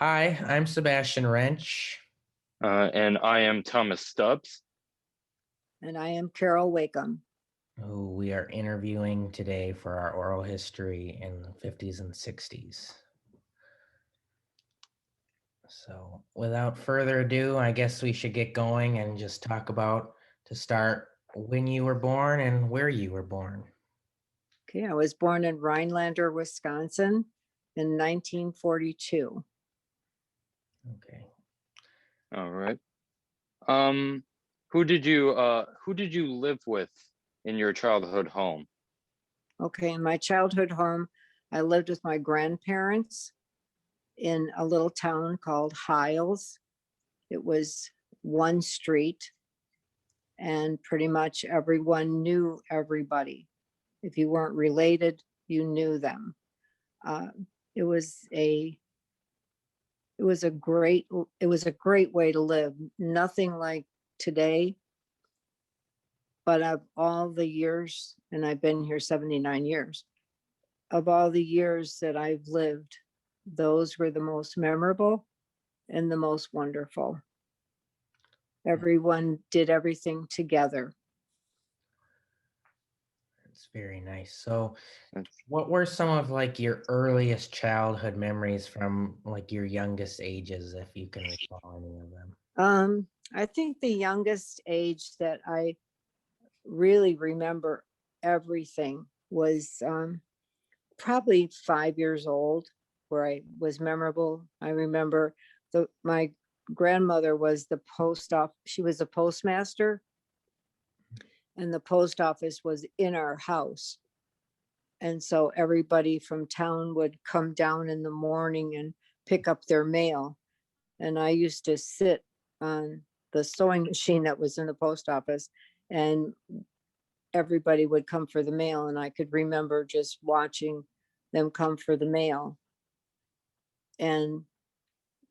Hi, I'm Sebastian Wrench. And I am Thomas Stubbs. And I am Carol Wakeham. Who we are interviewing today for our oral history in the 50s and 60s. So without further ado, I guess we should get going and just talk about, to start, when you were born and where you were born. Okay, I was born in Rhinelander, Wisconsin in 1942. Okay. All right. Um, who did you live with in your childhood home? Okay, in my childhood home, I lived with my grandparents in a little town called Hiles. It was one street, and pretty much everyone knew everybody. If you weren't related, you knew them. Uh, it was a it was a great way to live. Nothing like today, but of all the years, and I've been here 79 years, of all the years that I've lived, those were the most memorable and the most wonderful. Everyone did everything together. It's very nice. So what were some of like your earliest childhood memories from like your youngest ages, if you can recall any of them? I think the youngest age that I really remember everything was probably 5 years old, where I was memorable. I remember my grandmother was the post office. She was a postmaster, and the post office was in our house. And so everybody from town would come down in the morning and pick up their mail. And I used to sit on the sewing machine that was in the post office, and everybody would come for the mail. And I could remember just watching them come for the mail. And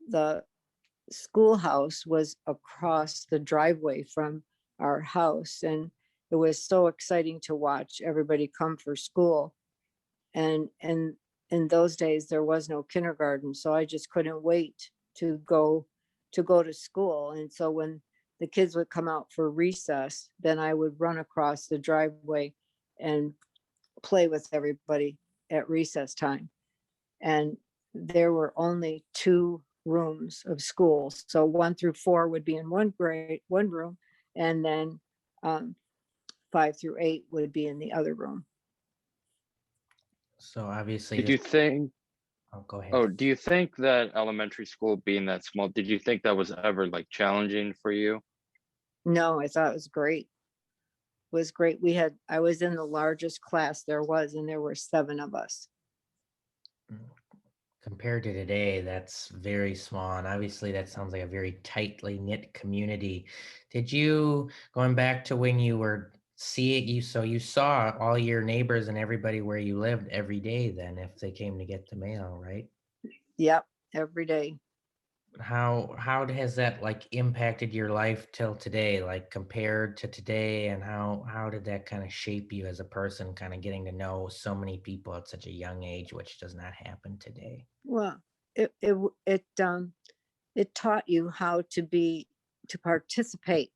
the schoolhouse was across the driveway from our house. And it was so exciting to watch everybody come for school. And in those days, there was no kindergarten. So I just couldn't wait to go to school. And so when the kids would come out for recess, then I would run across the driveway and play with everybody at recess time. And there were only two rooms of schools. So 1 through 4 would be in one room, and then 5 through 8 would be in the other room. So obviously, Did you think, oh, go ahead. do you think that elementary school being that small, did you think that was ever like challenging for you? No, I thought it was great. It was great. I was in the largest class there was, and there were 7 of us. Compared to today, that's very small. And obviously, that sounds like a very tightly knit community. Did you, going back to when you were so you saw all your neighbors and everybody where you lived every day then, if they came to get the mail, right? Yep, every day. How has that like impacted your life till today, like compared to today, and how did that kind of shape you as a person, kind of getting to know so many people at such a young age, which does not happen today? Well, it taught you how to participate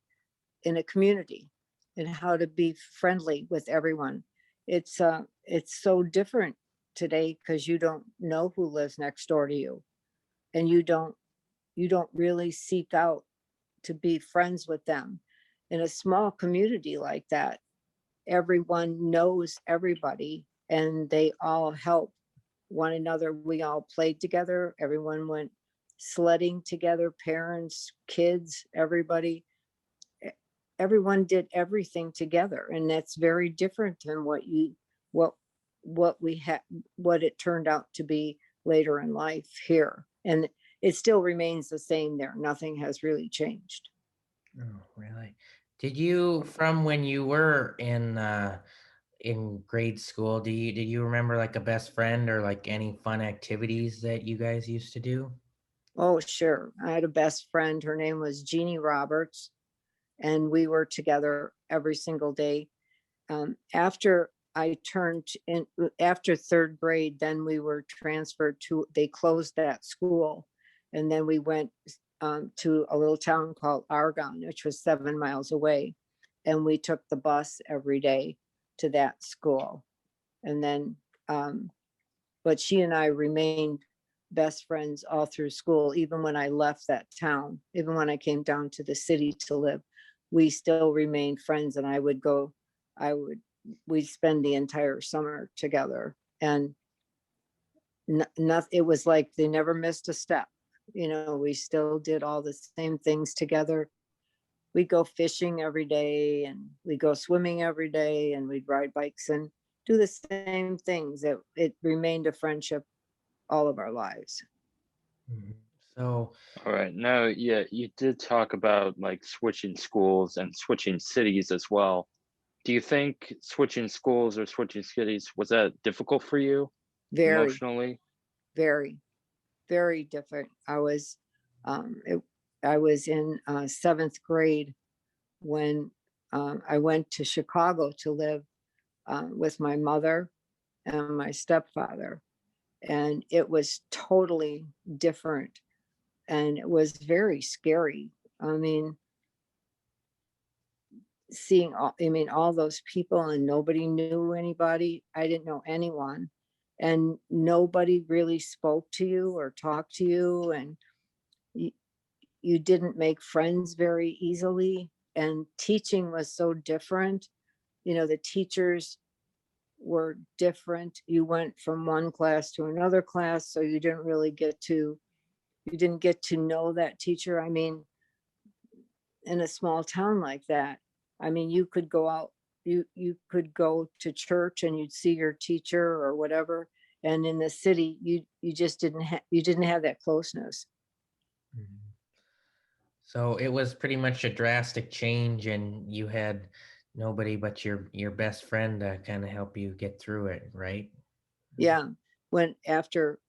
in a community and how to be friendly with everyone. It's so different today because you don't know who lives next door to you, and you don't really seek out to be friends with them. In a small community like that, everyone knows everybody and they all help one another. We all played together, everyone went sledding together, parents, kids, everyone did everything together. And that's very different than what we had, what it turned out to be later in life here. And it still remains the same there. Nothing has really changed. Oh, really? Did you, from when you were in grade school, did you remember like a best friend or like any fun activities that you guys used to do? Oh, sure. I had a best friend. Her name was Jeannie Roberts, and we were together every single day. After I turned in, after third grade, then we were transferred to, they closed that school, And then we went to a little town called Argonne, which was 7 miles away. And we took the bus every day to that school. And then, but she and I remained best friends all through school, even when I left that town, even when I came down to the city to live, we still remained friends. And we'd spend the entire summer together. And it was like they never missed a step. You know, we still did all the same things together. We'd go fishing every day, and we'd go swimming every day, and we'd ride bikes and do the same things. It remained a friendship all of our lives. Mhm. So, All right. Now, yeah, you did talk about like switching schools and switching cities as well. Do you think switching schools or switching cities, was that difficult for you Very, emotionally? very, very different. I was in 7th grade when I went to Chicago to live with my mother and my stepfather. And it was totally different. And it was very scary. I mean, all those people, and nobody knew anybody. I didn't know anyone. And nobody really spoke to you or talked to you. And you didn't make friends very easily. And teaching was so different. You know, the teachers were different. You went from one class to another class, so you didn't get to know that teacher. I mean, in a small town like that, I mean, you could go out, you could go to church and you'd see your teacher or whatever. And in the city, you just didn't have that closeness. mhm. So it was pretty much a drastic change, and you had nobody but your best friend to kind of help you get through it, right? Yeah. When after,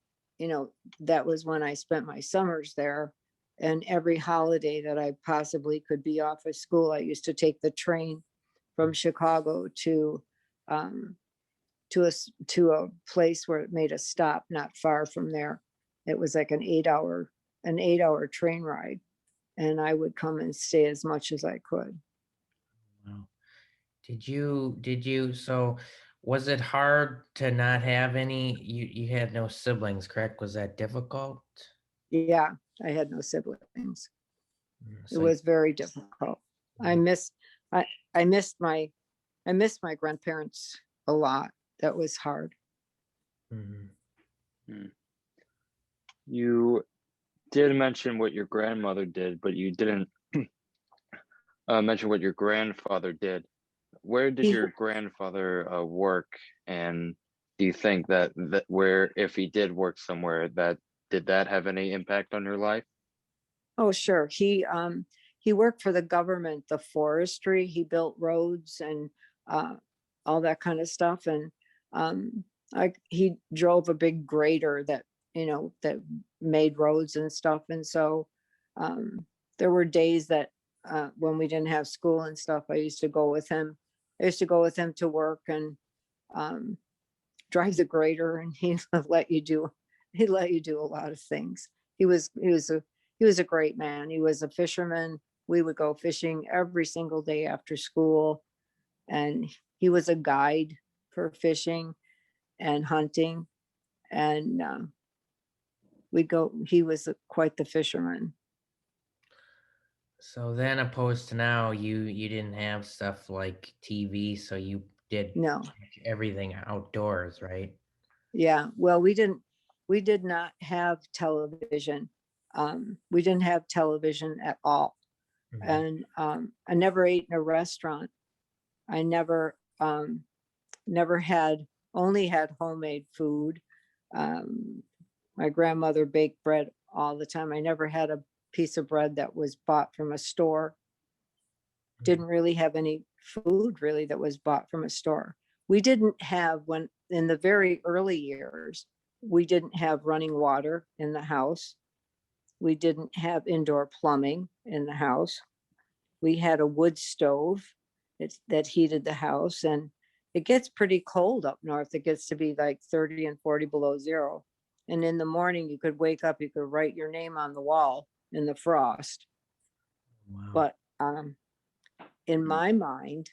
that was when I spent my summers there. And every holiday that I possibly could be off of school, I used to take the train from Chicago um, to a place where it made a stop not far from there. It was like an 8 hour train ride. And I would come and stay as much as I could. Wow. So was it hard to not have any, you had no siblings, correct? Was that difficult? Yeah, I had no siblings. It So, was very difficult. I miss I I missed my I missed my grandparents a lot. That was hard. mhm. Hmm. You did mention what your grandmother did, but you didn't mention what your grandfather did. Where did He, your grandfather work? And do you think that where, if he did work somewhere, that did that have any impact on your life? oh sure, he worked for the government, the forestry. He built roads and uh, all that kind of stuff. And um, he drove a big grader that made roads and stuff. And so um, there were days that when we didn't have school and stuff, I used to go with him. I used to go with him to work and um, drive the grader, and he let you do a lot of things. He was a great man. He was a fisherman. We would go fishing every single day after school, and he was a guide for fishing and hunting. And he was quite the fisherman. So then opposed to now, you didn't have stuff like TV, so you did No, everything outdoors, right? yeah. Well, we did not have television. We didn't have television at all. Mhm. And I never ate in a restaurant. I never had only had homemade food. Um, my grandmother baked bread all the time. I never had a piece of bread that was bought from a store. Didn't really have any food really that was bought from a store. We didn't have when in the very early years, we didn't have running water in the house. We didn't have indoor plumbing in the house. We had a wood stove that heated the house, and it gets pretty cold up north. It gets to be like 30 and 40 below zero. And in the morning, you could wake up, you could write your name on the wall in the frost. Wow. But in my mind,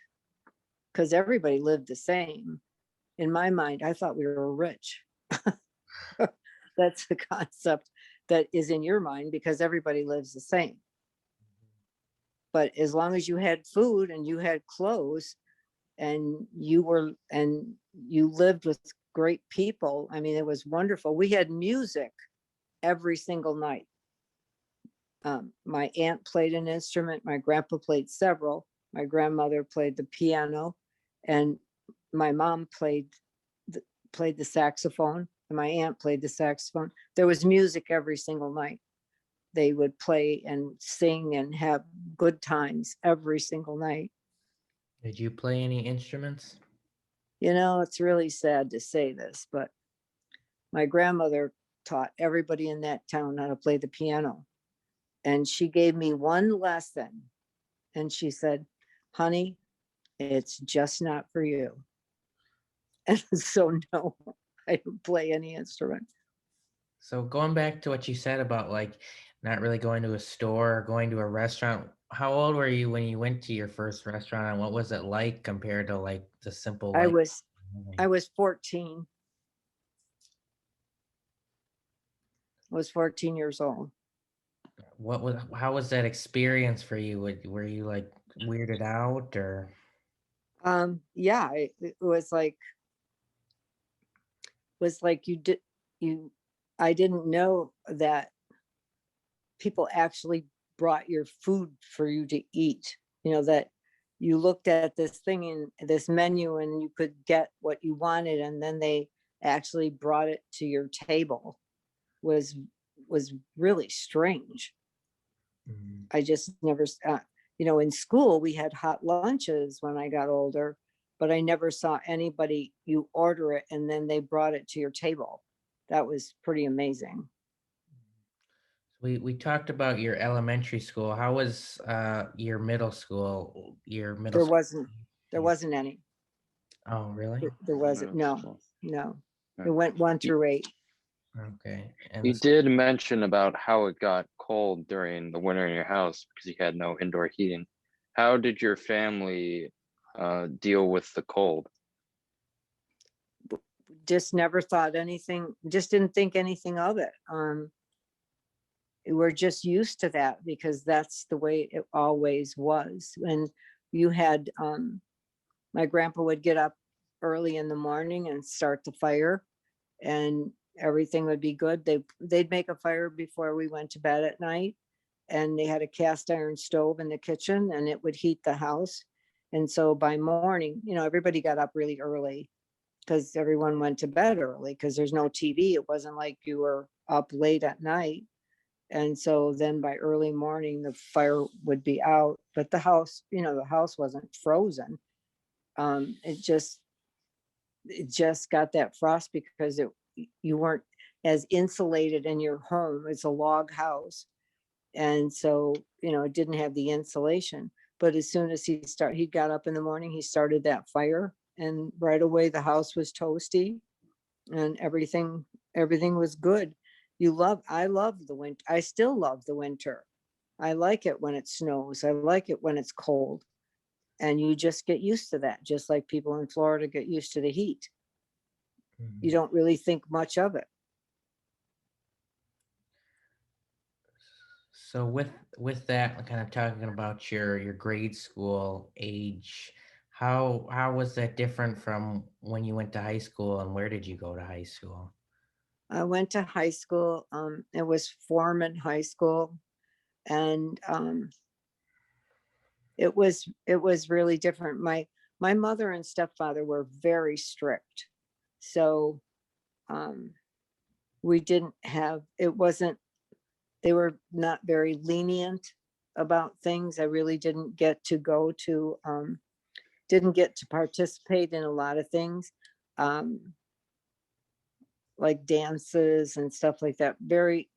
because everybody lived the same, in my mind, I thought we were rich. That's the concept that is in your mind because everybody lives the same. But as long as you had food and you had clothes and you lived with great people, I mean, it was wonderful. We had music every single night. My aunt played an instrument, my grandpa played several, my grandmother played the piano, and my mom played the saxophone, and my aunt played the saxophone. There was music every single night. They would play and sing and have good times every single night. Did you play any instruments? You know, it's really sad to say this, but my grandmother taught everybody in that town how to play the piano. And she gave me one lesson and she said, honey, it's just not for you. And so no, I don't play any instrument. So going back to what you said about like not really going to a store or going to a restaurant, how old were you when you went to your first restaurant and what was it like compared to like the simple I like was 14. I was 14 years old. how was that experience for you? Were you like weirded out or? Yeah, it was like I didn't know that people actually brought your food for you to eat, you know, that you looked at this thing in this menu and you could get what you wanted and then they actually brought it to your table was really strange. Mhm. I just never you know, in school we had hot lunches when I got older, but I never saw anybody, you order it and then they brought it to your table. That was pretty amazing. We talked about your elementary school. How was your middle school? Your middle There school? wasn't there wasn't any. Oh, really? There wasn't. Middle No, school. no. It Right. went 1 through 8. Okay. And You did mention about how it got cold during the winter in your house because you had no indoor heating. How did your family deal with the cold? Just never thought anything, just didn't think anything of it. We're just used to that because that's the way it always was. And you had, my grandpa would get up early in the morning and start the fire and everything would be good. They'd make a fire before we went to bed at night. And they had a cast iron stove in the kitchen and it would heat the house. And so by morning, you know, everybody got up really early because everyone went to bed early because there's no TV. It wasn't like you were up late at night. And so then by early morning, the fire would be out, but the house, you know, the house wasn't frozen. It just got that frost because you weren't as insulated in your home. It's a log house. And so, you know, it didn't have the insulation. But as soon as he got up in the morning, he started that fire and right away the house was toasty and everything was good. I love the winter. I still love the winter. I like it when it snows. I like it when it's cold. And you just get used to that, just like people in Florida get used to the heat. Mhm. You don't really think much of it. So with that, kind of talking about your grade school age, how was that different from when you went to high school and where did you go to high school? I went to high school. It was Foreman High School, and it was really different. My mother and stepfather were very strict, so we didn't have. It wasn't. They were not very lenient about things. I really didn't get to go to. Didn't get to participate in a lot of things. Like dances and stuff like that. Very,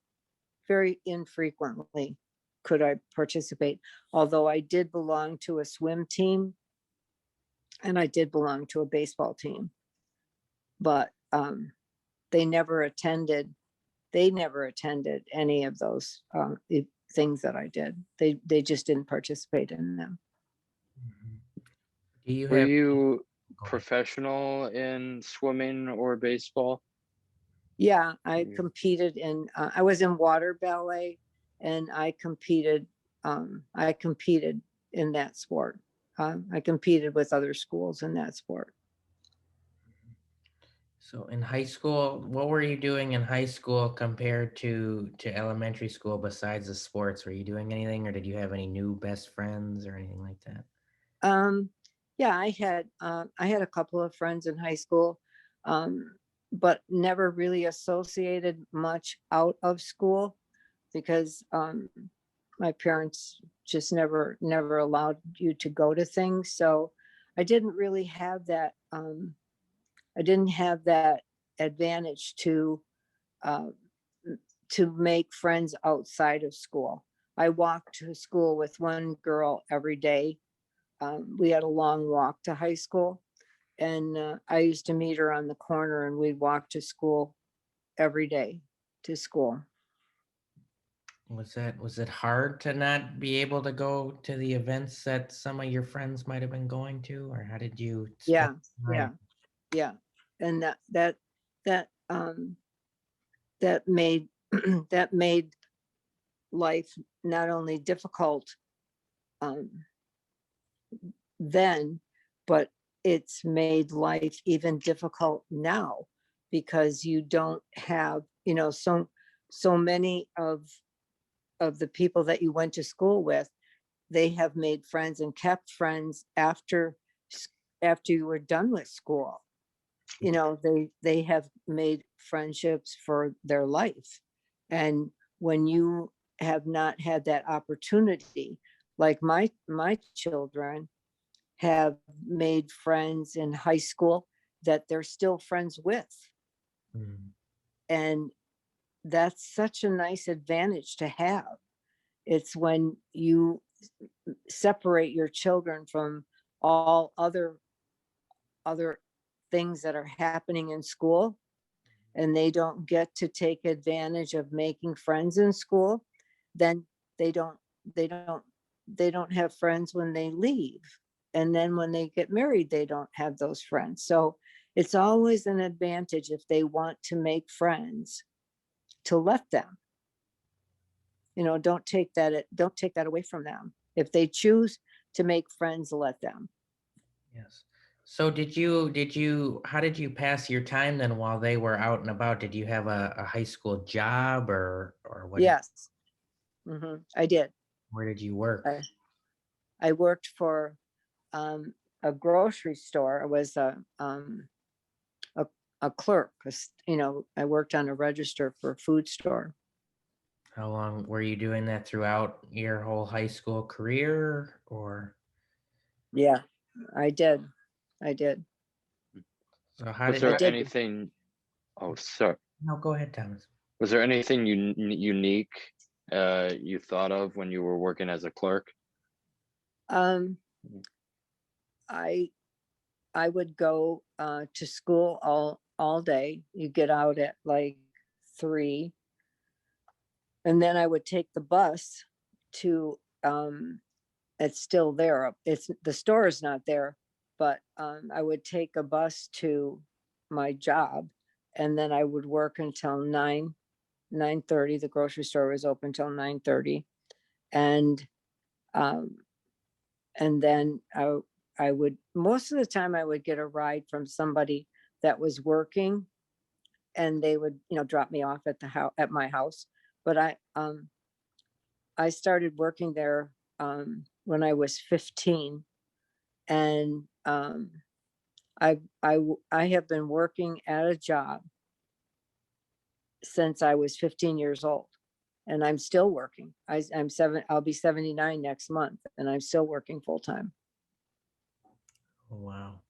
very infrequently could I participate. Although I did belong to a swim team and I did belong to a baseball team, but they never attended they never attended any of those things that I did. They just didn't participate in them. Mhm. Do you Were have? you Go ahead. professional in swimming or baseball? Yeah, I Mm. competed in, I was in water ballet, and I competed in that sport. I competed with other schools in that sport. So in high school, what were you doing in high school compared to elementary school besides the sports? Were you doing anything, or did you have any new best friends or anything like that? Um, yeah, I had a couple of friends in high school, um, but never really associated much out of school because my parents just never allowed you to go to things. So I didn't really have that. I didn't have that advantage uh, to make friends outside of school. I walked to school with one girl every day. We had a long walk to high school, and I used to meet her on the corner, and we'd walk to school every day to school. Was it hard to not be able to go to the events that some of your friends might have been going to, or how did you spend Yeah, yeah, time? yeah. And that that made that made life not only difficult um, then, but it's made life even difficult now because you don't have, so many of the people that you went to school with, they have made friends and kept friends after you were done with school. They have made friendships for their life. And when you have not had that opportunity, like my children have made friends in high school that they're still friends with. Mm. And that's such a nice advantage to have. It's when you separate your children from all other things that are happening in school, and they don't get to take advantage of making friends in school, then they don't they don't they don't have friends when they leave, and then when they get married they don't have those friends. So it's always an advantage if they want to make friends to let them. Don't take that away from them. If they choose to make friends, let them. Yes. So how did you pass your time then while they were out and about? Did you have a high school job, or Yes. I did. where did you work? I worked for a grocery store. I was a, a clerk. I worked on a register for a food store. How long were you doing that throughout your whole high school career, or Yeah, I did. I did. so how Was did I there did. anything? Oh, sorry. no, go ahead, Thomas. Was there anything unique you thought of when you were working as a clerk? Um, Mhm. I I would go to school all day. You get out at like 3, and then I would take the bus to. It's still there. It's the store is not there, but I would take a bus to my job, and then I would work until 9:30. The grocery store was open till 9:30, and um, then I would, most of the time I would get a ride from somebody that was working, and they would drop me off at the house at my house. But I started working there when I was 15, and I have been working at a job since I was 15 years old, and I'm still working. I'll be 79 next month, and I'm still working full time. Oh, wow.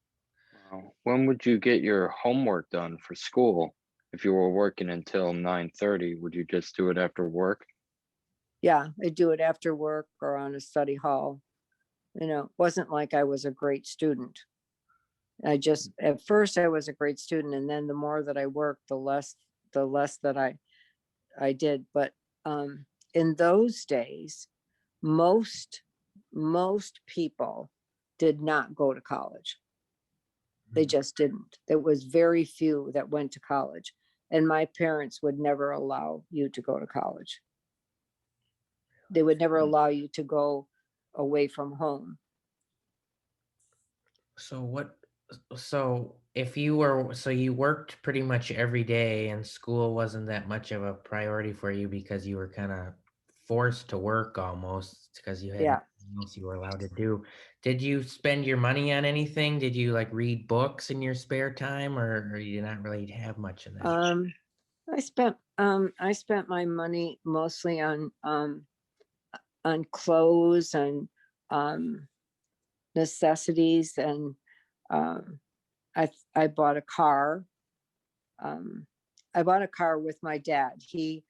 Wow. When would you get your homework done for school? If you were working until 9:30, would you just do it after work? Yeah, I do it after work or on a study hall. It wasn't like I was a great student. At first I was a great student, and then the more that I worked, the less that I I did, but in those days, most people did not go to college. They just didn't. There was very few that went to college, and my parents would never allow you to go to college. They would never allow you to go away from home. So what, so if you were, so you worked pretty much every day and school wasn't that much of a priority for you because you were kind of forced to work almost because you had Yeah. nothing else you were allowed to do. Did you spend your money on anything? Did you like read books in your spare time or you did not really have much in that? I spent my money mostly on clothes and necessities, and I bought a car. I bought a car with my dad. He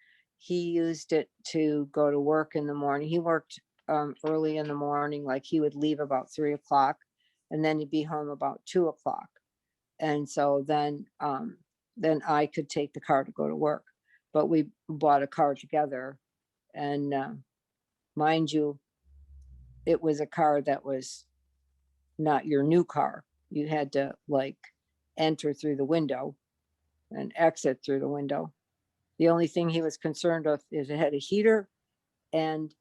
used it to go to work in the morning. He worked early in the morning, like he would leave about 3 o'clock, and then he'd be home about 2 o'clock. And so then I could take the car to go to work. But we bought a car together, and mind you, it was a car that was not your new car. You had to like enter through the window and exit through the window. The only thing he was concerned with is it had a heater and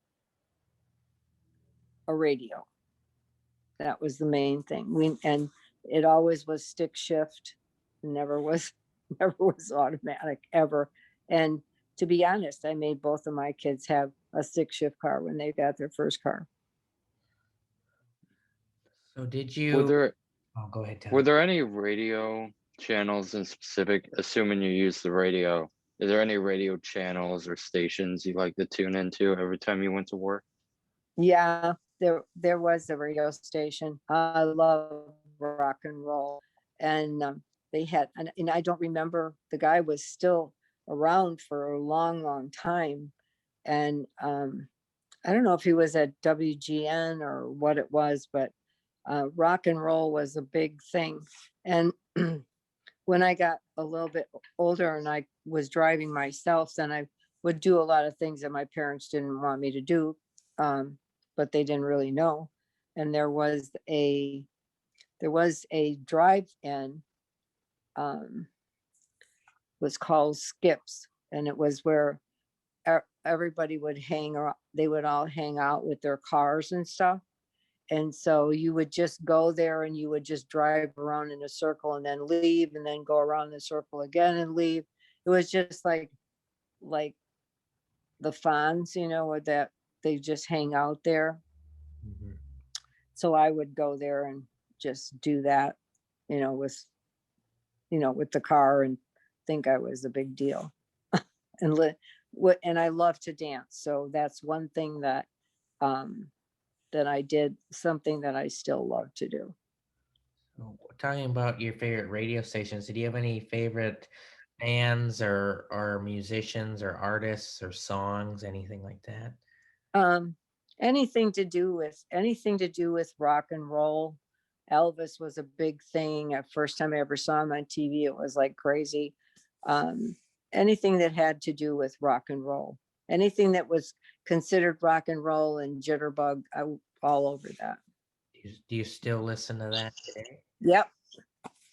a radio. That was the main thing. And it always was stick shift, never was automatic ever. And to be honest, I made both of my kids have a stick shift car when they got their first car. So did Were you, there oh, go ahead, Tom. were there any radio channels in specific, assuming you use the radio, is there any radio channels or stations you like to tune into every time you went to work? Yeah, there was a radio station. I love rock and roll, and they had, and I don't remember, the guy was still around for a long time, and I don't know if he was at WGN or what it was, but rock and roll was a big thing. And when I got a little bit older and I was driving myself, then I would do a lot of things that my parents didn't want me to do, but they didn't really know. And there was a drive-in, was called Skips, and it was where everybody would they would all hang out with their cars and stuff. And so you would just go there and you would just drive around in a circle and then leave and then go around the circle again and leave. It was just like the Fonz, or that they just hang out there. Mhm. So I would go there and just do that, with the car, and think I was a big deal. And I love to dance. So that's one thing that that I did, something that I still love to do. So, talking about your favorite radio stations, did you have any favorite bands or musicians or artists or songs, anything like that? Um, anything to do with rock and roll. Elvis was a big thing. First time I ever saw him on TV, it was like crazy. Anything that had to do with rock and roll, anything that was considered rock and roll and jitterbug, all over that. Do you still listen to that today? Yep,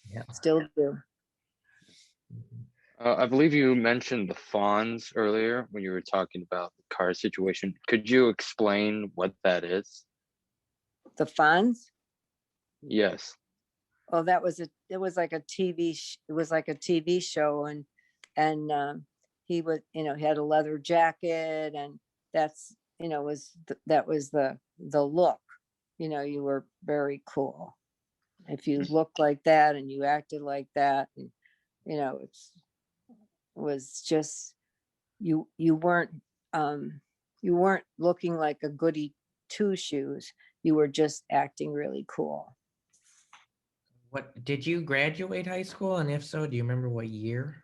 Yeah. still do. Mhm. I believe you mentioned the Fonz earlier when you were talking about the car situation. Could you explain what that is? The Fonz. Yes. Oh, it was like a TV show, and he was, he had a leather jacket, and that's, that was the look. You were very cool if you looked like that and you acted like that, and it was just, you weren't looking like a goody two shoes. You were just acting really cool. What did you graduate high school? And if so, do you remember what year?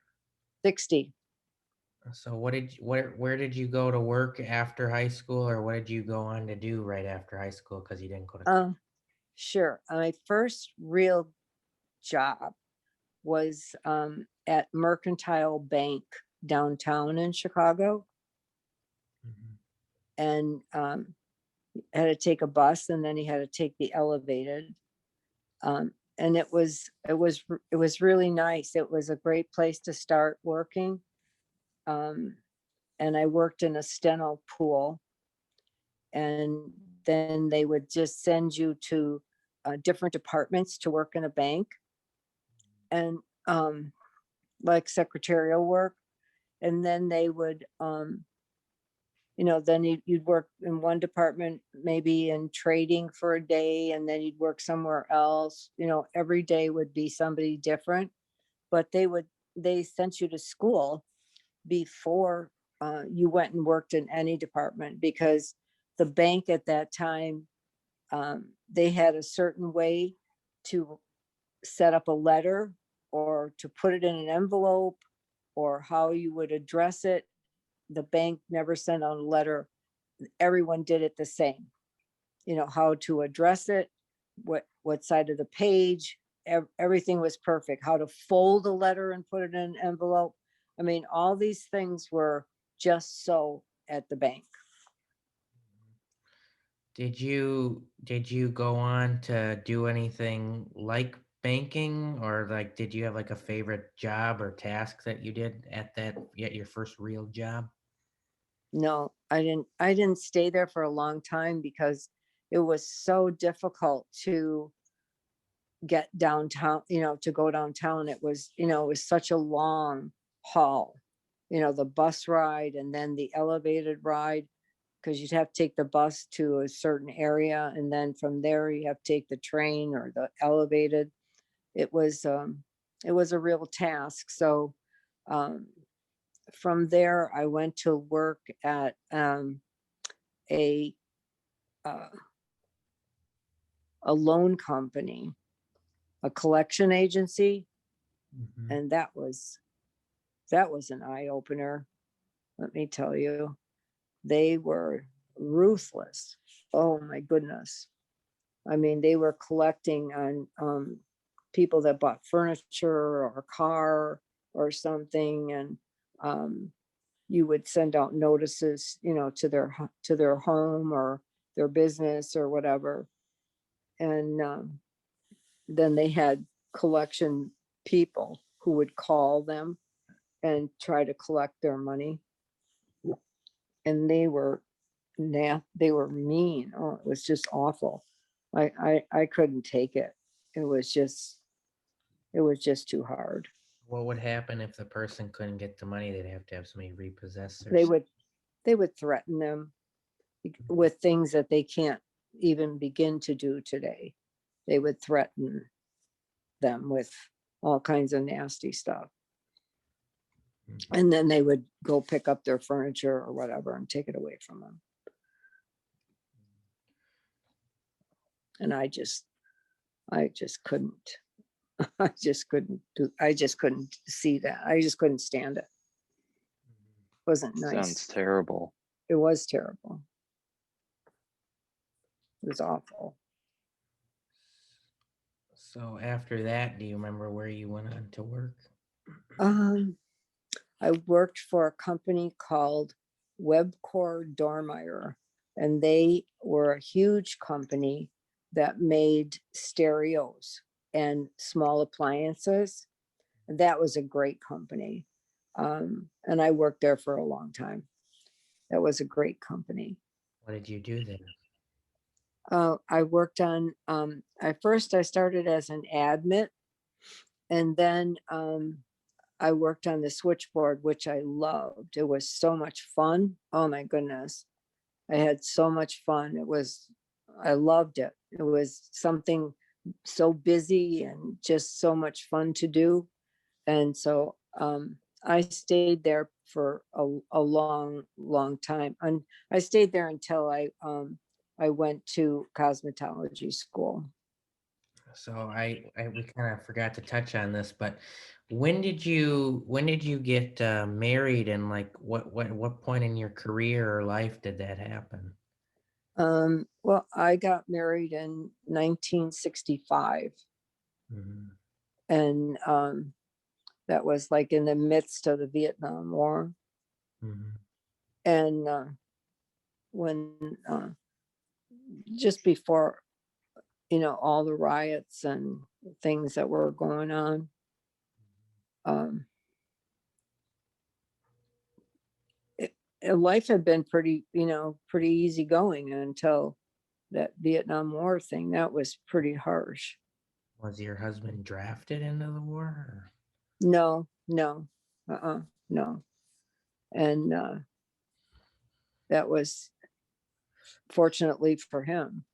60. So where did you go to work after high school, or what did you go on to do right after high school because you didn't go to college? Sure. My first real job was at Mercantile Bank downtown in Chicago, Mhm. and had to take a bus, and then he had to take the elevated. And it was really nice. It was a great place to start working. And I worked in a steno pool, and then they would just send you to different departments to work in a bank, and like secretarial work. And then they would then you'd work in one department, maybe in trading for a day, and then you'd work somewhere else. Every day would be somebody different, but they sent you to school before you went and worked in any department, because the bank at that time, they had a certain way to set up a letter, or to put it in an envelope, or how you would address it. The bank never sent out a letter. Everyone did it the same. How to address it, what side of the page, everything was perfect. How to fold a letter and put it in an envelope. I mean, all these things were just so at the bank. Did you go on to do anything like banking, or like did you have like a favorite job or task that you did at your first real job? No, I didn't stay there for a long time, because it was so difficult to get downtown, to go downtown. It was such a long haul, the bus ride, and then the elevated ride, because you'd have to take the bus to a certain area, and then from there you have to take the train or the elevated. It was a real task. So um, from there I went to work at a uh, a loan company, a collection agency, Mhm. and that was an eye opener. Let me tell you, they were ruthless. Oh my goodness. I mean, they were collecting on people that bought furniture or a car or something, and you would send out notices, to their home or their business or whatever, and then they had collection people who would call them and try to collect their money, and they were mean. Oh, it was just awful. I couldn't take it. It was just too hard. What would happen if the person couldn't get the money? They'd have to have somebody repossess their They stuff. would they would threaten them with things that they can't even begin to do today. They would threaten them with all kinds of nasty stuff. Mhm. And then they would go pick up their furniture or whatever and take it away from them. And I just couldn't. I just couldn't see that. I just couldn't stand it. It wasn't Sounds nice. terrible. It was terrible. It was awful. So after that, do you remember where you went on to work? Um, I worked for a company called Webcor Dormeyer, and they were a huge company that made stereos and small appliances. That was a great company. And I worked there for a long time. That was a great company. What did you do there? I worked on, at first I started as an admin, and then I worked on the switchboard, which I loved. It was so much fun. Oh my goodness. I had so much fun. I loved it. It was something so busy and just so much fun to do. And so I stayed there for a long, long time. And I stayed there until I went to cosmetology school. So we kind of forgot to touch on this, but when did you get married, and like what point in your career or life did that happen? Well, I got married in 1965, Mhm. and that was like in the midst of the Vietnam War. Mhm. And when just before, all the riots and things that were going on, um, life had been pretty, pretty easy going until that Vietnam War thing. That was pretty harsh. Was your husband drafted into the war? Or? No, no, no. And that was fortunately for him,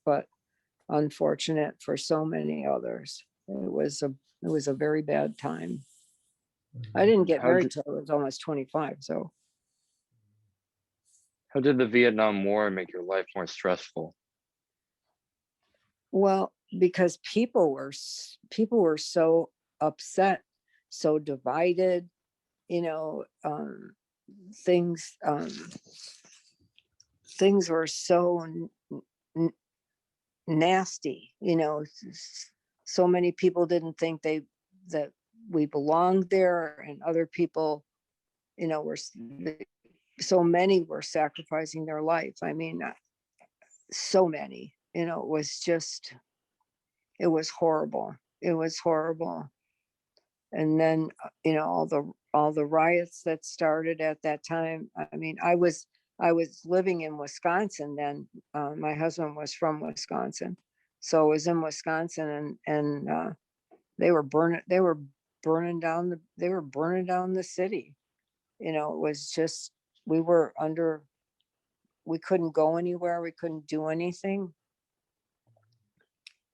but unfortunate for so many others. It was a very bad time. I Mhm. didn't get How married did till I was almost 25. So, how did the Vietnam War make your life more stressful? well, because people were so upset, so divided, you know, things things were so n- nasty, so many people didn't think that we belonged there, and other people, were so many were sacrificing their life. I mean, so many, it was horrible. It was horrible. And then, all the riots that started at that time. I mean, I was living in Wisconsin then. My husband was from Wisconsin, so I was in Wisconsin, and they were burning down the city. It was just, we were under, we couldn't go anywhere, we couldn't do anything.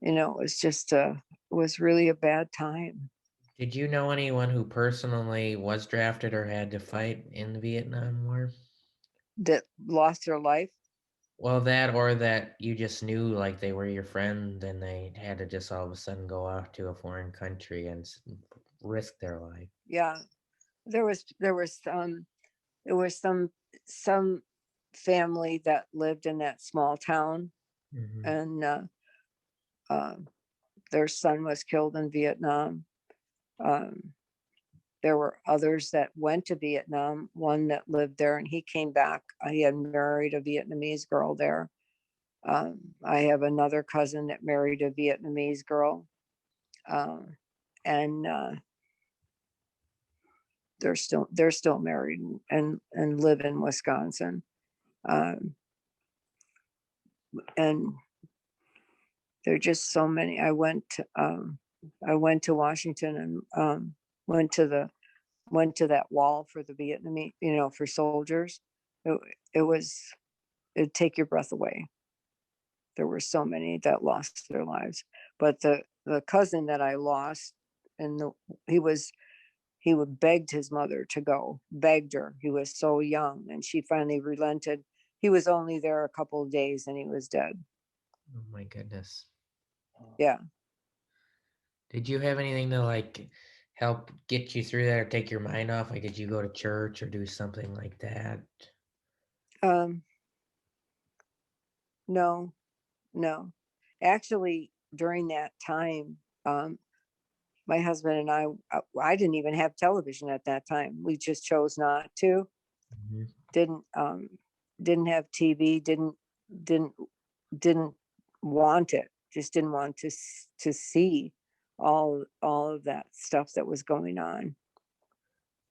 It was just it was really a bad time. Did you know anyone who personally was drafted or had to fight in the Vietnam War? That lost their life. Well, that or that you just knew like they were your friend and they had to just all of a sudden go off to a foreign country and risk their life. Yeah, there was some family that lived in that small town, Mhm. and uh, their son was killed in Vietnam. um, there were others that went to Vietnam, one that lived there and he came back. He had married a Vietnamese girl there. I have another cousin that married a Vietnamese girl, um, and they're still married and live in Wisconsin. Um, and there are just so many. I went to Washington, and went to the went to that wall for the Vietnamese, for soldiers. It, it was, it'd take your breath away. There were so many that lost their lives. But the cousin that I lost, and he was he would begged his mother to go, begged her. He was so young, and she finally relented. He was only there a couple of days, and he was dead. Oh my goodness. Yeah. Did you have anything to like help get you through that or take your mind off? Like, did you go to church or do something like that? Um, no, no. Actually, during that time, my husband and I didn't even have television at that time. We just chose not to. Mhm. Didn't didn't have TV. Didn't didn't want it. Just didn't want to see all of that stuff that was going on.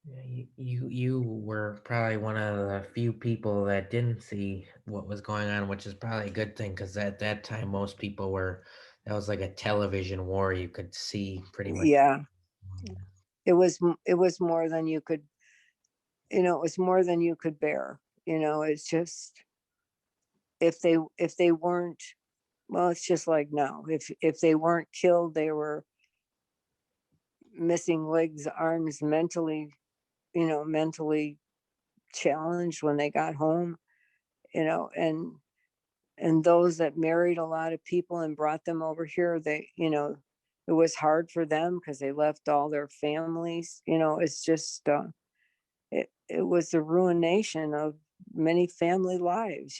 Yeah, you were probably one of the few people that didn't see what was going on, which is probably a good thing because at that time most people were that was like a television war. You could see pretty much. Yeah, it was more than you could. It was more than you could bear. It's just, if they weren't, well, it's just like now. If they weren't killed, they were missing legs, arms, mentally challenged when they got home. And those that married a lot of people and brought them over here, it was hard for them because they left all their families. It's just, it was the ruination of many family lives.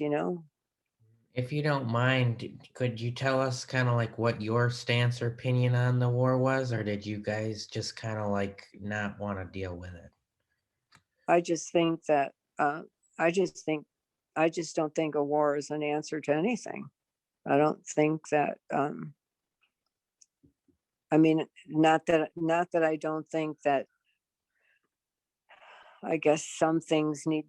If you don't mind, could you tell us kind of like what your stance or opinion on the war was, or did you guys just kind of like not want to deal with it? I just think that, I just think, I just don't think a war is an answer to anything. I don't think that, I mean, not that I don't think that, I guess some things need,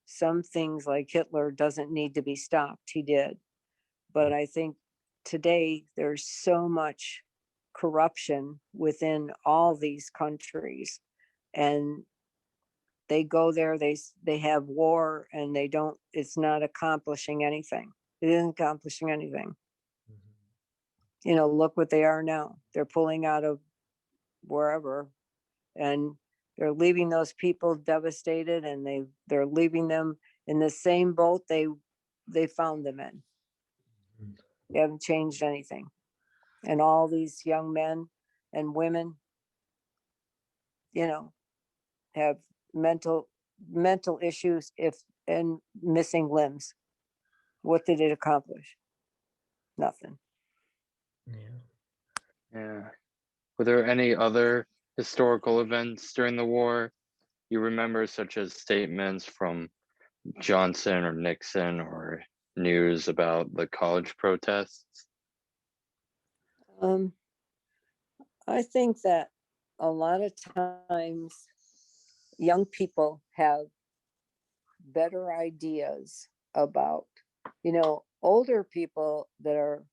some things like Hitler doesn't need to be stopped. He did. But I think today there's so much corruption within all these countries, and they go there, they have war, and they don't, it's not accomplishing anything. It isn't accomplishing anything. Look what they are now. They're pulling out of wherever, and they're leaving those people devastated, and they're leaving them in the same boat they found them in. They haven't changed anything. And all these young men and women, have mental issues and missing limbs. What did it accomplish? Nothing. Yeah. Yeah. Were there any other historical events during the war you remember, such as statements from Johnson or Nixon, or news about the college protests? I think that a lot of times young people have better ideas about, older people that are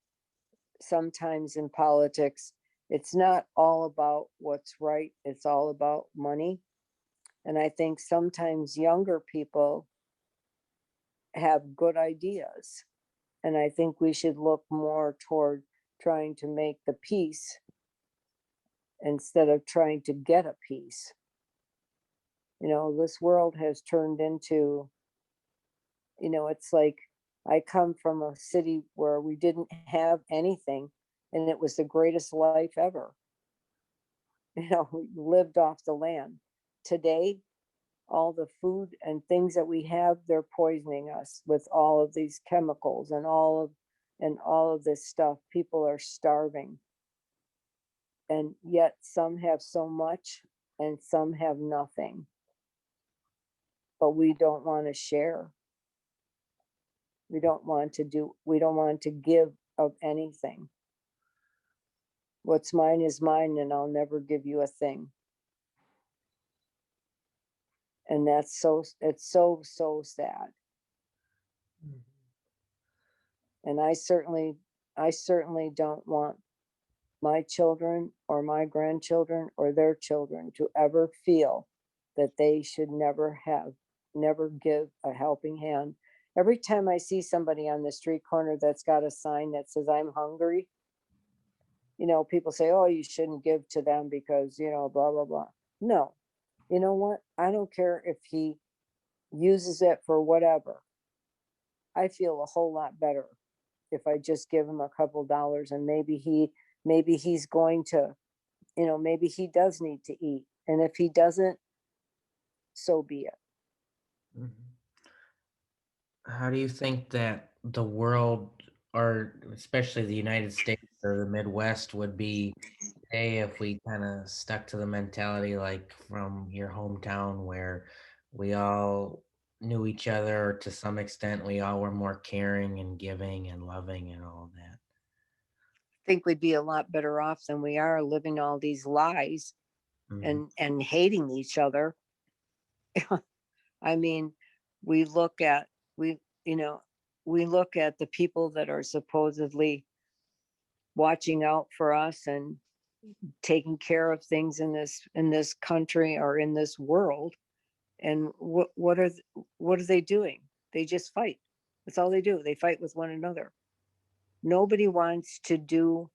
sometimes in politics. It's not all about what's right, it's all about money. And I think sometimes younger people have good ideas. And I think we should look more toward trying to make the peace instead of trying to get a peace. This world has turned into, it's like, I come from a city where we didn't have anything, and it was the greatest life ever. We lived off the land. Today, all the food and things that we have, they're poisoning us with all of these chemicals and all of this stuff. People are starving. And yet some have so much and some have nothing. But we don't want to share. We don't want to give of anything. What's mine is mine, and I'll never give you a thing. And it's so sad. And I certainly don't want my children or my grandchildren or their children to ever feel that they should never give a helping hand. Every time I see somebody on the street corner that's got a sign that says I'm hungry, people say, oh, you shouldn't give to them because, blah, blah, blah. No, you know what? I don't care if he uses it for whatever. I feel a whole lot better if I just give him a couple dollars, and maybe he's going to, maybe he does need to eat. And if he doesn't, so be it. Mhm. How do you think that the world, or especially the United States or the Midwest, would be today if we kind of stuck to the mentality like from your hometown where we all knew each other, or to some extent we all were more caring and giving and loving and all that? I think we'd be a lot better off than we are, living all these lies Mhm. and hating each other. I mean, we look at we you know we look at the people that are supposedly watching out for us and taking care of things in this country or in this world, and what are they doing? They just fight. That's all they do. They fight with one another. Nobody wants to do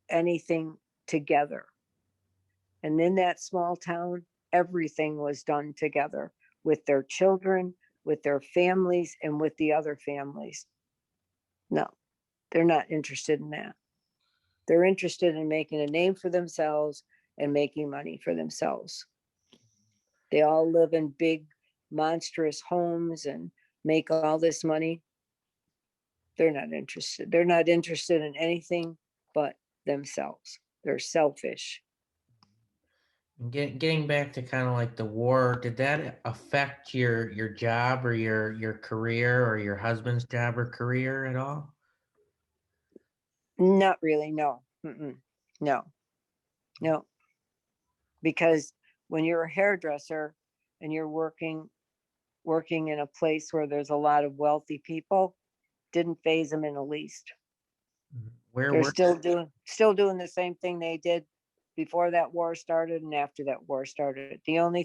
anything together. And in that small town, everything was done together with their children, with their families, and with the other families. No, they're not interested in that. They're interested in making a name for themselves and making money for themselves. They all live in big, monstrous homes and make all this money. They're not interested. They're not interested in anything but themselves. They're selfish. And getting back to kind of like the war, did that affect your job or your career or your husband's job or career at all? Not really, no. Mm-mm. No, no. Because when you're a hairdresser and you're working in a place where there's a lot of wealthy people, didn't phase them in the least. Where They're were still doing the same thing they did before that war started and after that war started. The only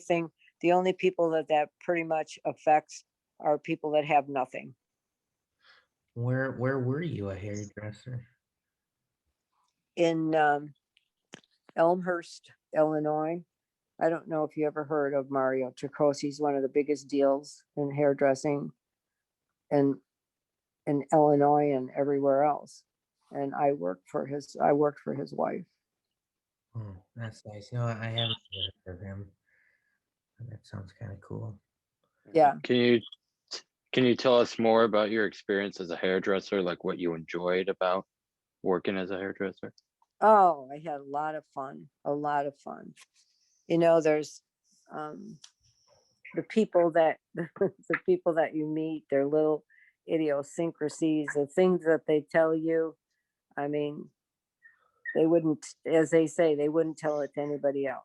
people that pretty much affects are people that have nothing. where were you a hairdresser? In Elmhurst, Illinois. I don't know if you ever heard of Mario Tricosi's, one of the biggest deals in hairdressing in Illinois and everywhere else. And I worked for his wife. Oh, that's nice. You know, I haven't heard of him. That sounds kind of cool. Yeah. Can you tell us more about your experience as a hairdresser, like what you enjoyed about working as a hairdresser? Oh, I had a lot of fun. You know, there's the people that the people that you meet, their little idiosyncrasies, the things that they tell you. I mean, they wouldn't, as they say, they wouldn't tell it to anybody else.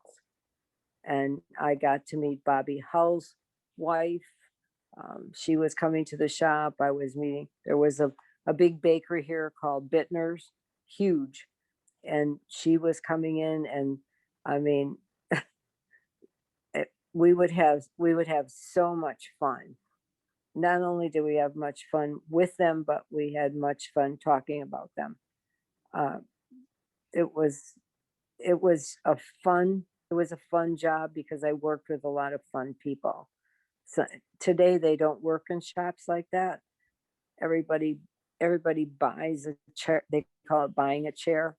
And I got to meet Bobby Hull's wife. She was coming to the shop. I was meeting, there was a big bakery here called Bittner's, huge. And she was coming in, and I mean, we would have so much fun. Not only did we have much fun with them, but we had much fun talking about them. Uh, it was it was a fun job because I worked with a lot of fun people. So today they don't work in shops like that. Everybody everybody buys a chair. They call it buying a chair,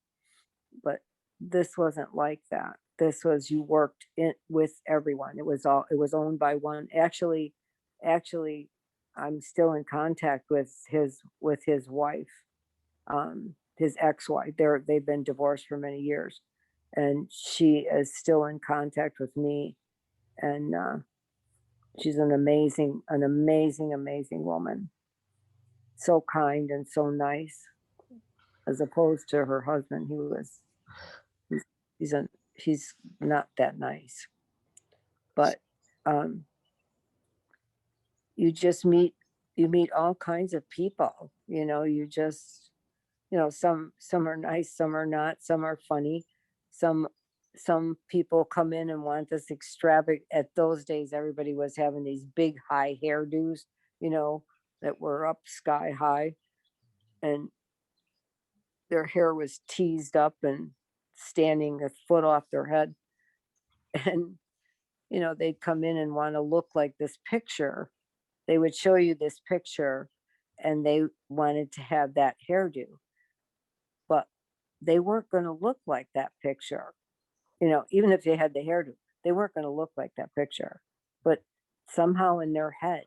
but this wasn't like that. This was, you worked in with everyone. It was owned by one. Actually, I'm still in contact with his wife, his ex-wife. They've been divorced for many years, and she is still in contact with me. And she's an amazing woman. So kind and so nice, as opposed to her husband. He's he's not that nice. But um, you just meet all kinds of people. You know, some are nice, some are not, some are funny, some some people come in and want this extravagant. At those days, everybody was having these big high hairdos, you know, that were up sky high, and their hair was teased up and standing a foot off their head. And you know, they'd come in and want to look like this picture. They would show you this picture and they wanted to have that hairdo, but they weren't going to look like that picture. You know, even if they had the hairdo, they weren't going to look like that picture. But somehow in their head,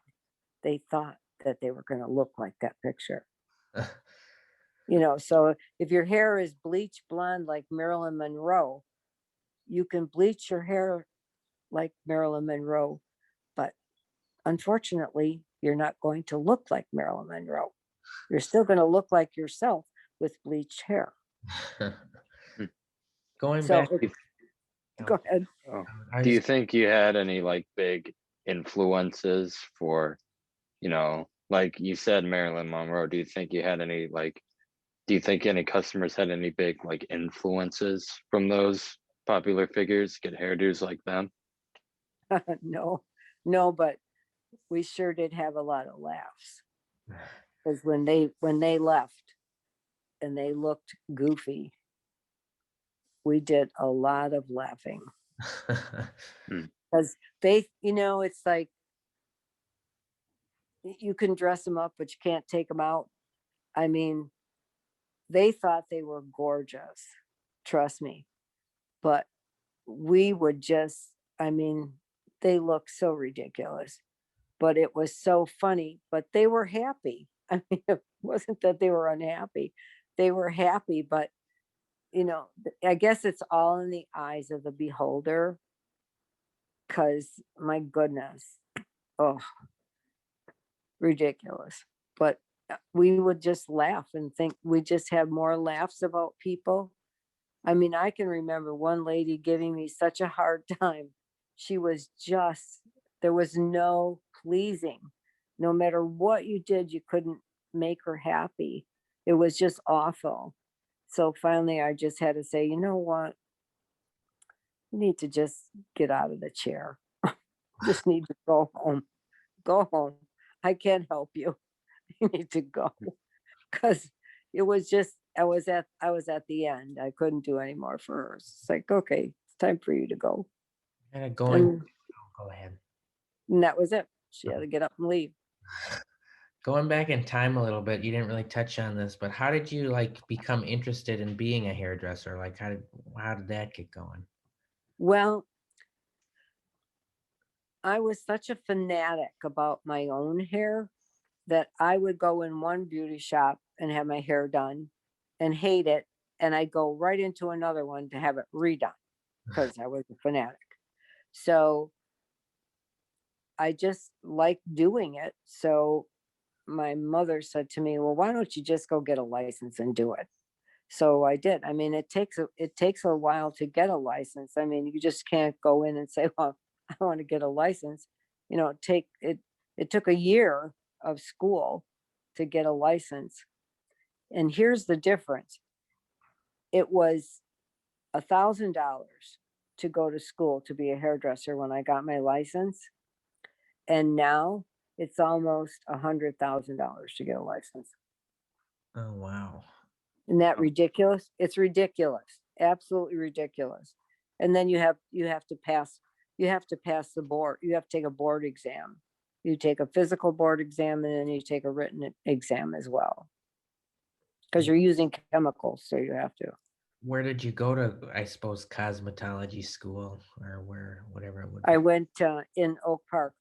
they thought that they were going to look like that picture. You know, so if your hair is bleach blonde like Marilyn Monroe, you can bleach your hair like Marilyn Monroe, but unfortunately, you're not going to look like Marilyn Monroe. You're still going to look like yourself with bleached hair. Going So back, go ahead. Oh. I Do you just think you had any like big influences for, you know, like you said, Marilyn Monroe? Do you think you had any like, do you think any customers had any big like influences from those popular figures, get hairdos like them? No, no, but we sure did have a lot of laughs, because when they left and they looked goofy, we did a lot of laughing, because they, you know, it's like you can dress them up, but you can't take them out. I mean, they thought they were gorgeous, trust me, but we would just, I mean, they look so ridiculous, but it was so funny, but they were happy. I mean, it wasn't that they were unhappy. They were happy, but I guess it's all in the eyes of the beholder. Cause my goodness, oh, ridiculous. But we would just laugh and think we just had more laughs about people. I mean, I can remember one lady giving me such a hard time. She was just, there was no pleasing. No matter what you did, you couldn't make her happy. It was just awful. So finally, I just had to say, you know what? You need to just get out of the chair. Just need to go home. Go home. I can't help you. You need to go. Because it was just, I was at the end. I couldn't do any more for her. It's like, okay, it's time for you to go. Going, And, go ahead. and that was it. She had to get up and leave. Going back in time a little bit, you didn't really touch on this, but how did you like become interested in being a hairdresser? Like how did that get going? Well, I was such a fanatic about my own hair that I would go in one beauty shop and have my hair done and hate it. And I'd go right into another one to have it redone because I was a fanatic. So I just liked doing it. So my mother said to me, well, why don't you just go get a license and do it? So I did. I mean, it takes a while to get a license. I mean, you just can't go in and say, well, I want to get a license. It took a year of school to get a license. And here's the difference. It was $1,000 to go to school to be a hairdresser when I got my license. And now it's almost $100,000 to get a license. Oh, wow. Isn't that ridiculous? It's ridiculous. Absolutely ridiculous. And then you have to pass the board. You have to take a board exam. You take a physical board exam and then you take a written exam as well. Because you're using chemicals, so you have to. Where did you go to, I suppose, cosmetology school or whatever it would be? I went in Oak Park.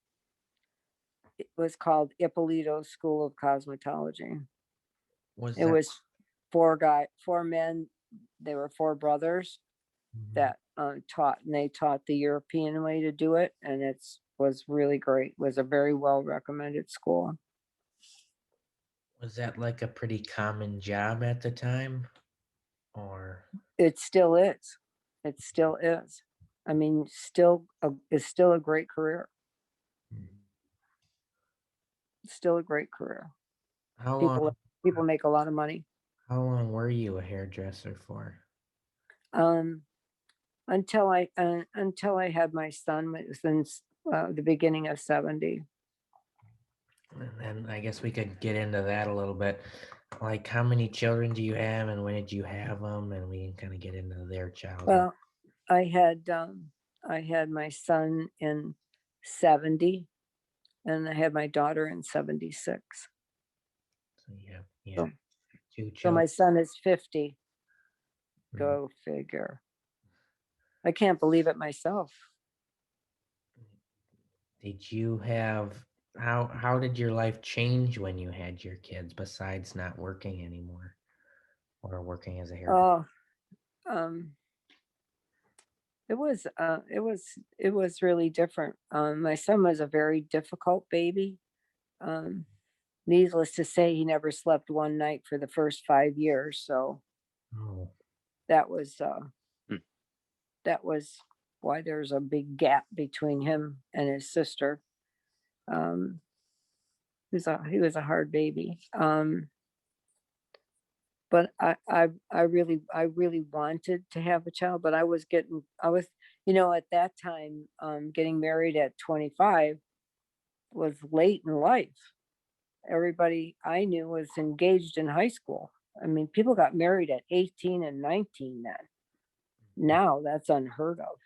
It was called Ippolito School of Cosmetology. It was four men. They were four brothers that taught, and they taught the European way to do it. And it was really great. It was a very well recommended school. Was that like a pretty common job at the time? Or It still is. It still is. I mean, it's still a great career. It's still a great career. how long People make a lot of money. how long were you a hairdresser for? Until I had my son since the beginning of 70. And then I guess we could get into that a little bit. Like, how many children do you have, and when did you have them? And we can kind of get into their childhood. Well, I had my son in 70, and I had my daughter in 76. So yeah, So, two so children. my son is 50. Go figure. I can't believe it myself. Did you have how did your life change when you had your kids besides not working anymore or working as a hairdresser? Oh, it was really different. My son was a very difficult baby. Needless to say, he never slept one night for the first 5 years. So Oh, that was why there's a big gap between him and his sister. He was a hard baby. But I really wanted to have a child, but I was, at that time, getting married at 25 was late in life. Everybody I knew was engaged in high school. I mean, people got married at 18 and 19 then. Now that's unheard of.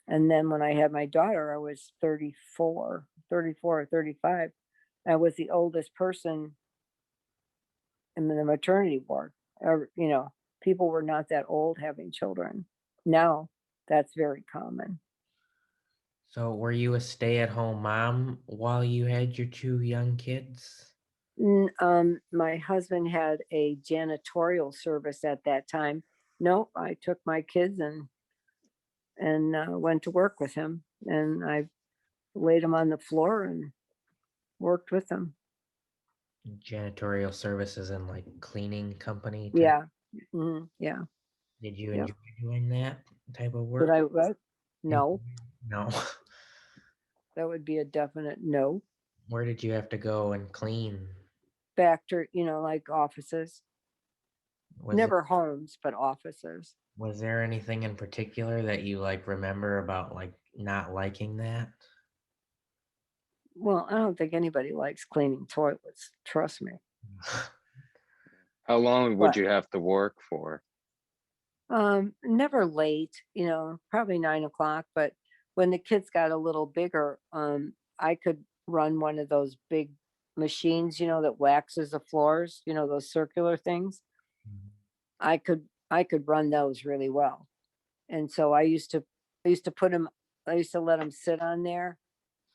And then when I had my daughter, I was 34 or 35. I was the oldest person in the maternity ward. People were not that old having children. Now that's very common. So were you a stay-at-home mom while you had your two young kids? My husband had a janitorial service at that time. No, I took my kids and went to work with him, and I laid them on the floor and worked with them. Janitorial services and like cleaning company type? Yeah, yeah, Did you yeah. enjoy doing that type of Did work? I what? No, No. that would be a definite no. Where did you have to go and clean? Factory, like offices, Was it never homes, but offices. was there anything in particular that you like remember about like not liking that? Well, I don't think anybody likes cleaning toilets. Trust me. How long would But you have to work for? never late. Probably 9 o'clock. But when the kids got a little bigger, I could run one of those big machines, that waxes the floors. Those circular things. I could run those really well. And so I used to put them. I used to let them sit on there,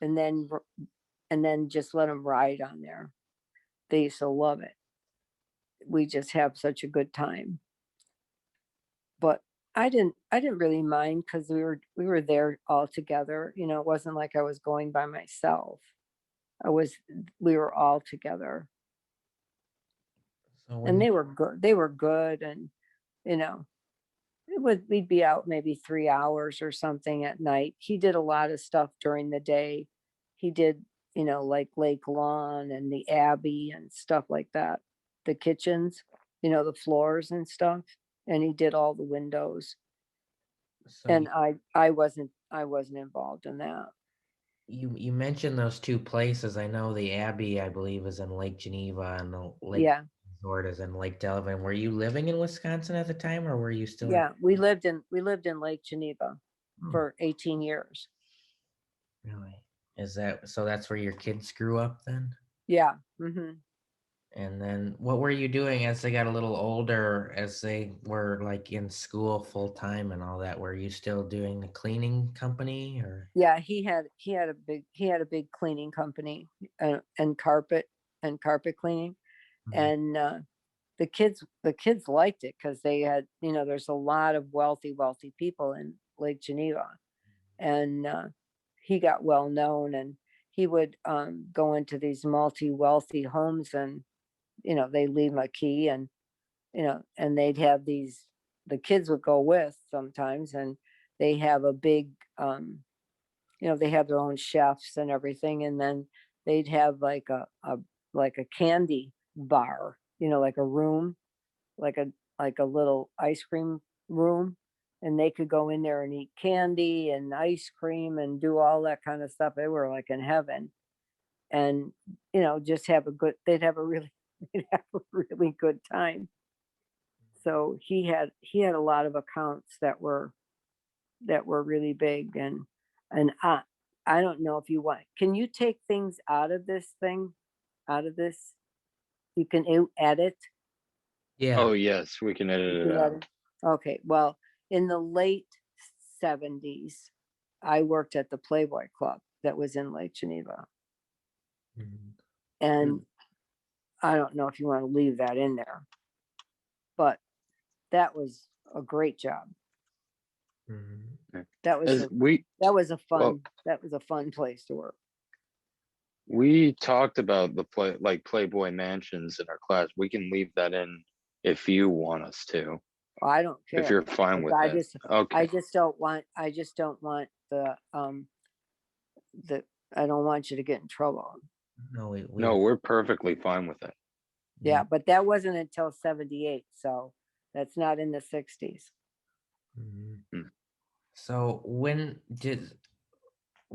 and then just let them ride on there. They used to love it. We just have such a good time. But I didn't really mind because we were there all together. It wasn't like I was going by myself. We were all together, So and when they were good, and you know we'd be out maybe 3 hours or something at night. He did a lot of stuff during the day. He did, like Lake Lawn and the Abbey and stuff like that. The kitchens, the floors and stuff. And he did all the windows. so And I wasn't involved in that. you mentioned those two places. I know the Abbey, I believe, is in Lake Geneva and the Lake Yeah. Resort is in Lake Delavan. Were you living in Wisconsin at the time or were you still in? Yeah. We lived in Lake Geneva Oh, for 18 years. really? Is that so that's where your kids grew up then? Yeah. And then what were you doing as they got a little older, as they were like in school full time and all that? Were you still doing the cleaning company or? Yeah, he had a big cleaning company, and carpet cleaning. Mhm. And the kids liked it because they had, there's a lot of wealthy people in Lake Geneva. And he got well known, and he would go into these multi-wealthy homes, and they leave him a key, and they'd have the kids would go with sometimes, and they have a big they have their own chefs and everything, and then they'd have like a candy bar, like a room, like a little ice cream room, and they could go in there and eat candy and ice cream and do all that kind of stuff. They were like in heaven. And just they'd have a really they'd have a really good time. So he had a lot of accounts that were really big. And I don't know if you want, can you take things out of this thing, out of this? You can edit. Yeah. Oh, yes, we can edit You it can out. edit. Okay, well, in the late 70s, I worked at the Playboy Club that was in Lake Geneva. Mhm. And I don't know if you want to leave that in there, but that was a great job. Mhm. That was As a we, that was a well, fun place to work. we talked about the Playboy mansions in our class. We can leave that in if you want us to, I don't if care. you're fine with I it. just Okay. I just don't want the I don't want you to get in trouble. No, we No, we're perfectly fine with it. Yeah, but that wasn't until 78, so that's not in the 60s. Mhm. Hmm. So what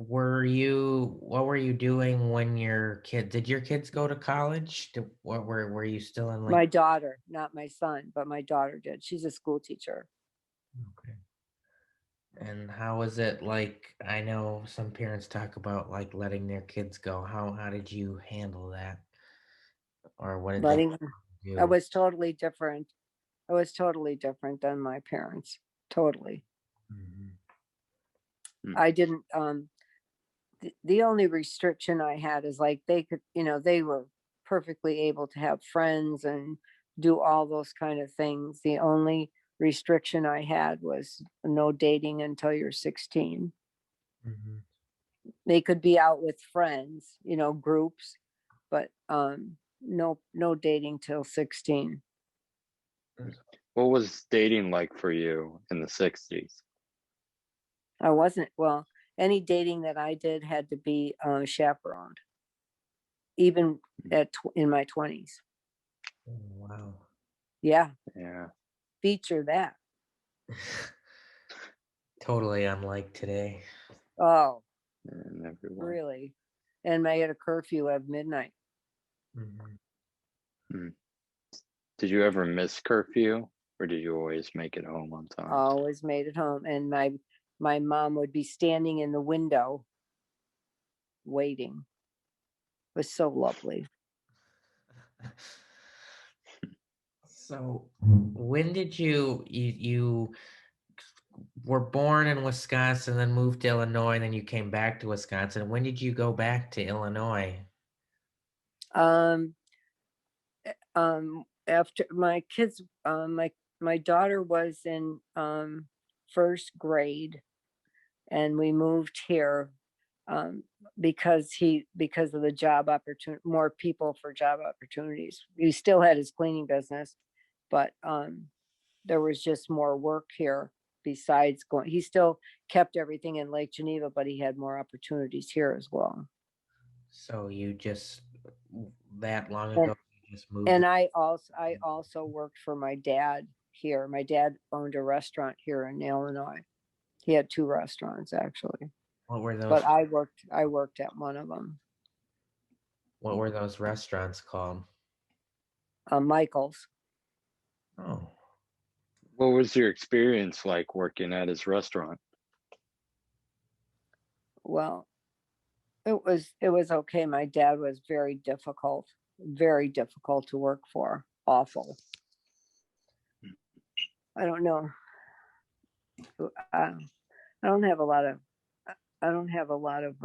were you doing when did your kids go to college? Were you still in like? My daughter, not my son, but my daughter did. She's a school teacher. Okay. And how was it like? I know some parents talk about like letting their kids go. How did you handle that? Or what did they Letting I do? was totally different. I was totally different than my parents. Totally. Mhm. I didn't the only restriction I had is like they could, they were perfectly able to have friends and do all those kind of things. The only restriction I had was no dating until you're 16. Mhm. They could be out with friends, groups, but no dating till 16. What was dating like for you in the 60s? I wasn't, well, any dating that I did had to be chaperoned, even in my 20s. Oh, wow. Yeah, Yeah. feature that. Totally unlike today. Oh, And everyone. really? And I had a curfew at midnight. Mhm. Did you ever miss curfew, or did you always make it home on time? Always made it home. And my mom would be standing in the window waiting. It was so lovely. So when did you were born in Wisconsin, then moved to Illinois, and then you came back to Wisconsin? When did you go back to Illinois? Um, After my kids, my daughter was in first grade, and we moved here because of the job opportunity, more people for job opportunities. He still had his cleaning business, but there was just more work here besides going. He still kept everything in Lake Geneva, but he had more opportunities here as well. So you just that long And, ago you just moved. and I also worked for my dad here. My dad owned a restaurant here in Illinois. He had 2 restaurants actually, What were those? but I worked at one of them, What were those restaurants called? Michael's. Oh, What was your experience like working at his restaurant? Well, it was okay. My dad was very difficult to work for. Awful. I don't know. I don't have a lot of. I don't have a lot of.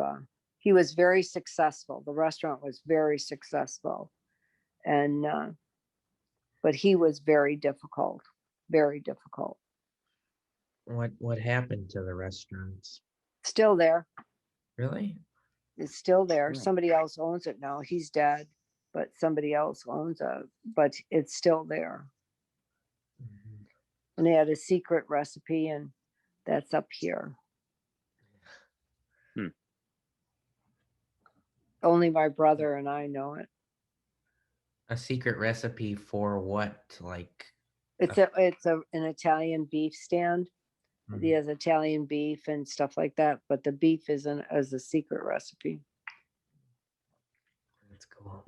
He was very successful. The restaurant was very successful, and but he was very difficult. Very difficult. what happened to the restaurants? Still there. Really? It's still there. Yeah. Somebody else owns it now. He's dead, but somebody else owns it. But it's still there. Mhm. And they had a secret recipe, and that's up here. Hmm. Only my brother and I know it. A secret recipe for what? Like, It's an Italian beef stand. He has Italian beef and stuff like that, but the beef isn't as a secret recipe. that's cool.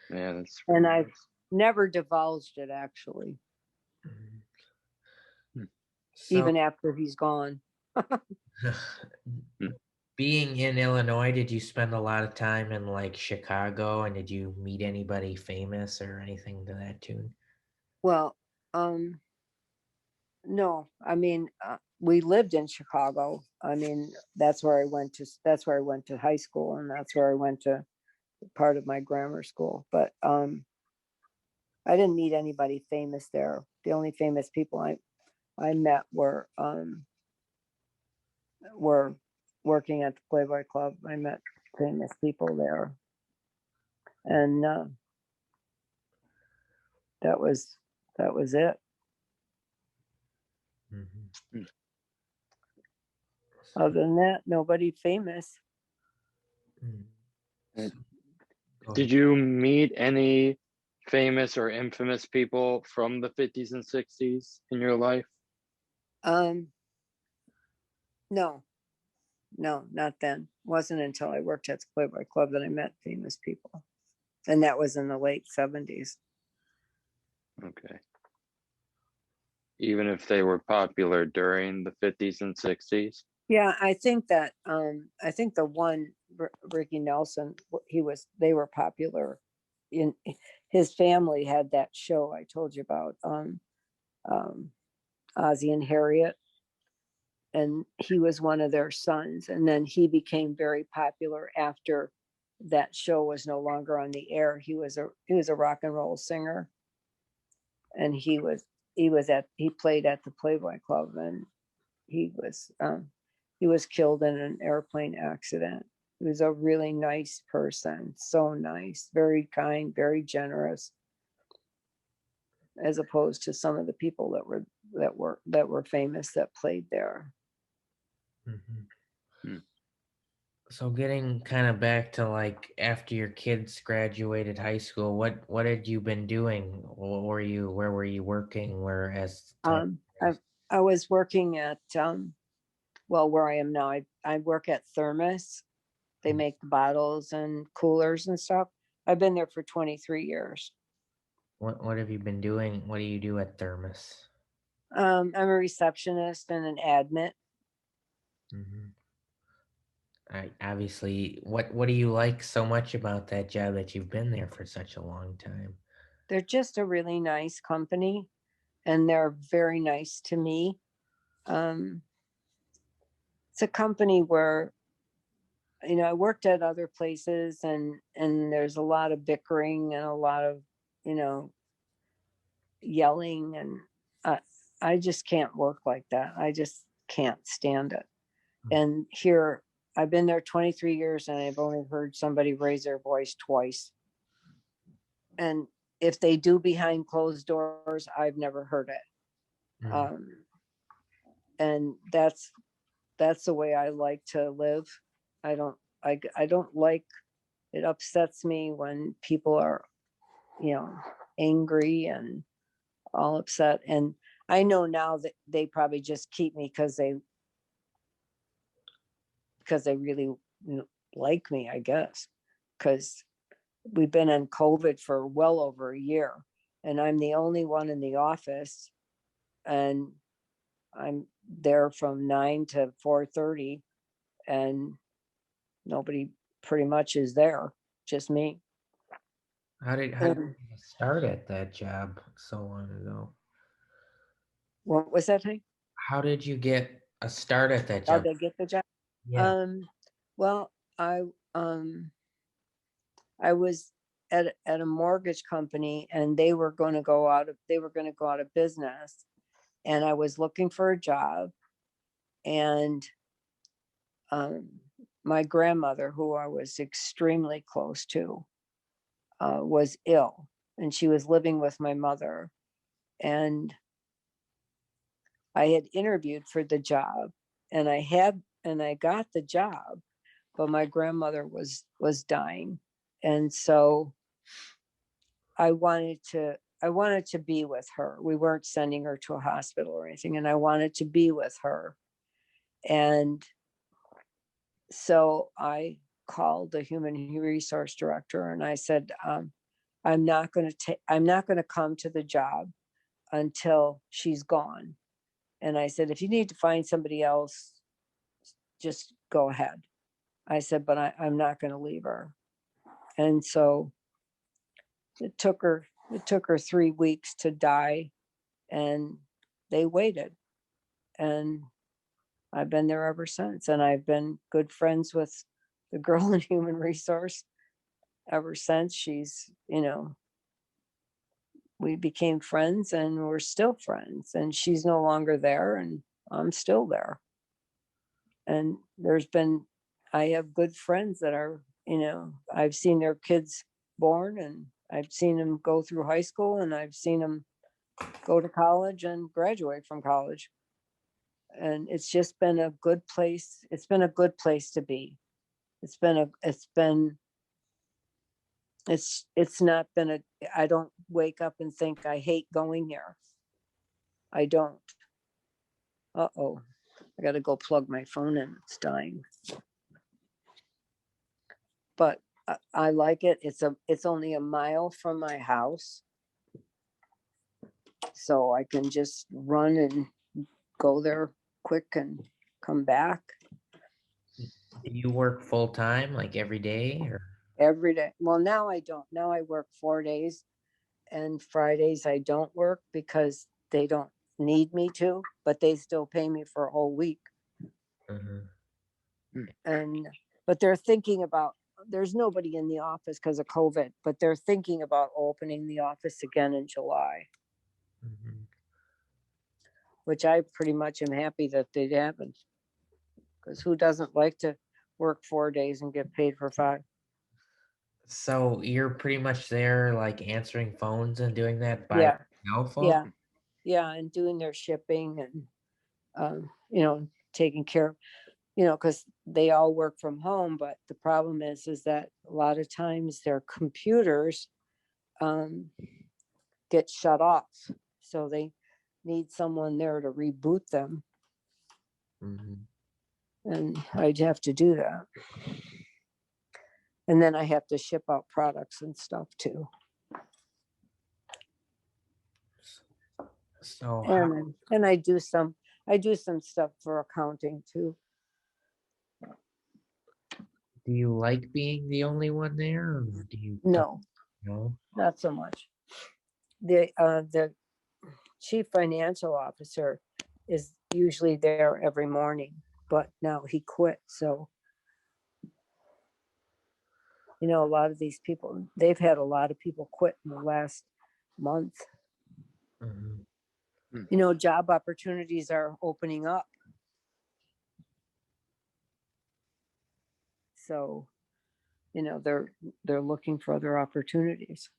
Yeah, that's And really I've nice. never divulged it actually, So, even after he's gone. being in Illinois, did you spend a lot of time in like Chicago, and did you meet anybody famous or anything to that tune? Well, no, I mean, we lived in Chicago. I mean, that's where I went to. That's where I went to high school, and that's where I went to part of my grammar school. But I didn't meet anybody famous there. The only famous people I met were working at the Playboy Club. I met famous people there, and that was it. Mhm. Other than that, nobody famous. Mm. Uh, So- go Did ahead. you meet any famous or infamous people from the 50s and 60s in your life? Um, no, not then. Wasn't until I worked at the Playboy Club that I met famous people, and that was in the late 70s. Okay. Even if they were popular during the 50s and 60s? Yeah, I think that I think the one Ricky Nelson, they were popular. In his family had that show I told you about, Ozzie and Harriet, and he was one of their sons. And then he became very popular after that show was no longer on the air. He was a rock and roll singer, and he played at the Playboy Club, and he was killed in an airplane accident. He was a really nice person, so nice, very kind, very generous, as opposed to some of the people that were famous that played there. Mhm. Hmm. So getting kind of back to like after your kids graduated high school, what had you been doing? Where were you working? Where as time I was working at well, where I am now. I work at Thermos. They make the bottles and coolers and stuff. I've been there for 23 years. what have you been doing? What do you do at Thermos? I'm a receptionist and an admin. Hmm. I obviously, what do you like so much about that job that you've been there for such a long time? They're just a really nice company, and they're very nice to me. Um, it's a company where, I worked at other places, and there's a lot of bickering and a lot of, you know, yelling, and I just can't work like that. I just can't stand it. And here, I've been there 23 years, and I've only heard somebody raise their voice twice. And if they do behind closed doors, I've never heard it. Mm. And that's the way I like to live. I don't like, it upsets me when people are, angry and all upset. And I know now that they probably just keep me because they really like me, I guess, because we've been in COVID for well over a year, and I'm the only one in the office, and I'm there from 9 to 4:30, and nobody pretty much is there, just me. How did And you start at that job so long ago? what was that thing? How did you get a start at that How'd job? they get the job? Yeah. Um, well, I was at a mortgage company, and they were going to go out of business, and I was looking for a job, and um, my grandmother, who I was extremely close to, was ill, and she was living with my mother, and I had interviewed for the job, and I got the job, but my grandmother was dying, and so I wanted to be with her. We weren't sending her to a hospital or anything, and I wanted to be with her. And so I called the human resource director, and I said, I'm not going to come to the job until she's gone. And I said, if you need to find somebody else, just go ahead. I said, but I'm not going to leave her. And so it took her 3 weeks to die, and they waited, and I've been there ever since. And I've been good friends with the girl in human resource ever since. She's, we became friends, and we're still friends, and she's no longer there, and I'm still there. And I have good friends that are, I've seen their kids born, and I've seen them go through high school, and I've seen them go to college and graduate from college. And it's just been a good place. It's been a good place to be. It's not been I don't wake up and think I hate going here. I don't. Uh-oh, I got to go plug my phone in. It's dying. But I like it. It's only a mile from my house, so I can just run and go there quick and come back Do you work full time, like every day, or? every day. Well, now I don't. Now I work 4 days, and Fridays I don't work because they don't need me to, but they still pay me for a whole week. Mhm. And, but they're thinking about, there's nobody in the office because of COVID, but they're thinking about opening the office again in July, Mhm. which I pretty much am happy that they haven't. Because who doesn't like to work 4 days and get paid for 5? So you're pretty much there, like answering phones and doing that by Yeah, yourself? yeah, yeah, and doing their shipping and taking care, because they all work from home. But the problem is that a lot of times their computers um, get shut off, so they need someone there to reboot them, Mhm. and I'd have to do that. And then I have to ship out products and stuff too. So how And I do some stuff for accounting too. do you like being the only one there, or do you No, know? not so much. The chief financial officer is usually there every morning, but now he quit. So, a lot of these people, they've had a lot of people quit in the last month. Mhm. Job opportunities are opening up. So, they're looking for other opportunities.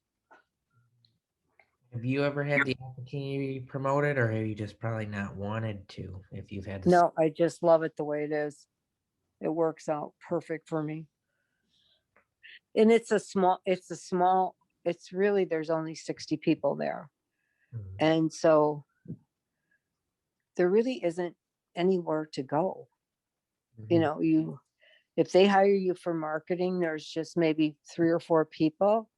Have you ever had the opportunity to be promoted, or have you just probably not wanted to if you've had to? No, I just love it the way it is. It works out perfect for me. And it's really, there's only 60 people there. Mhm. And so there really isn't anywhere to go. Mhm. If they hire you for marketing, there's just maybe 3 or 4 people.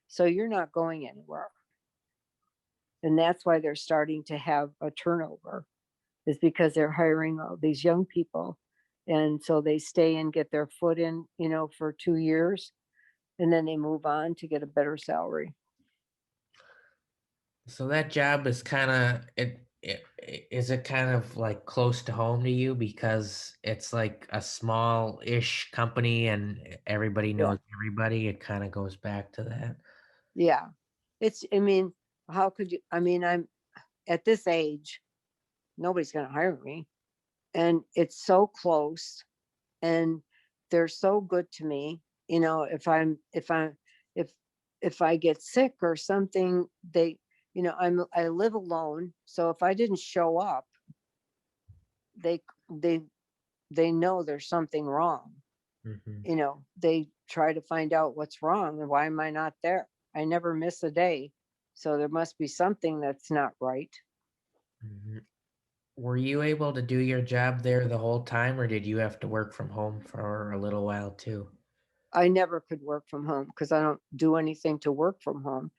So you're not going anywhere. And that's why they're starting to have a turnover, is because they're hiring all these young people. And so they stay and get their foot in, for 2 years, and then they move on to get a better salary. So that job is kind of is it kind of like close to home to you because it's like a small-ish company and everybody Yeah. knows everybody. It kind of goes back to that. Yeah. I mean, how could you? I mean, I'm at this age, nobody's going to hire me. And it's so close, and they're so good to me. If if I get sick or something, I live alone. So if I didn't show up, they they they know there's something wrong. Hmm. They try to find out what's wrong and why am I not there. I never miss a day. So there must be something that's not right. Hmm. Were you able to do your job there the whole time, or did you have to work from home for a little while too? I never could work from home because I don't do anything to work from home.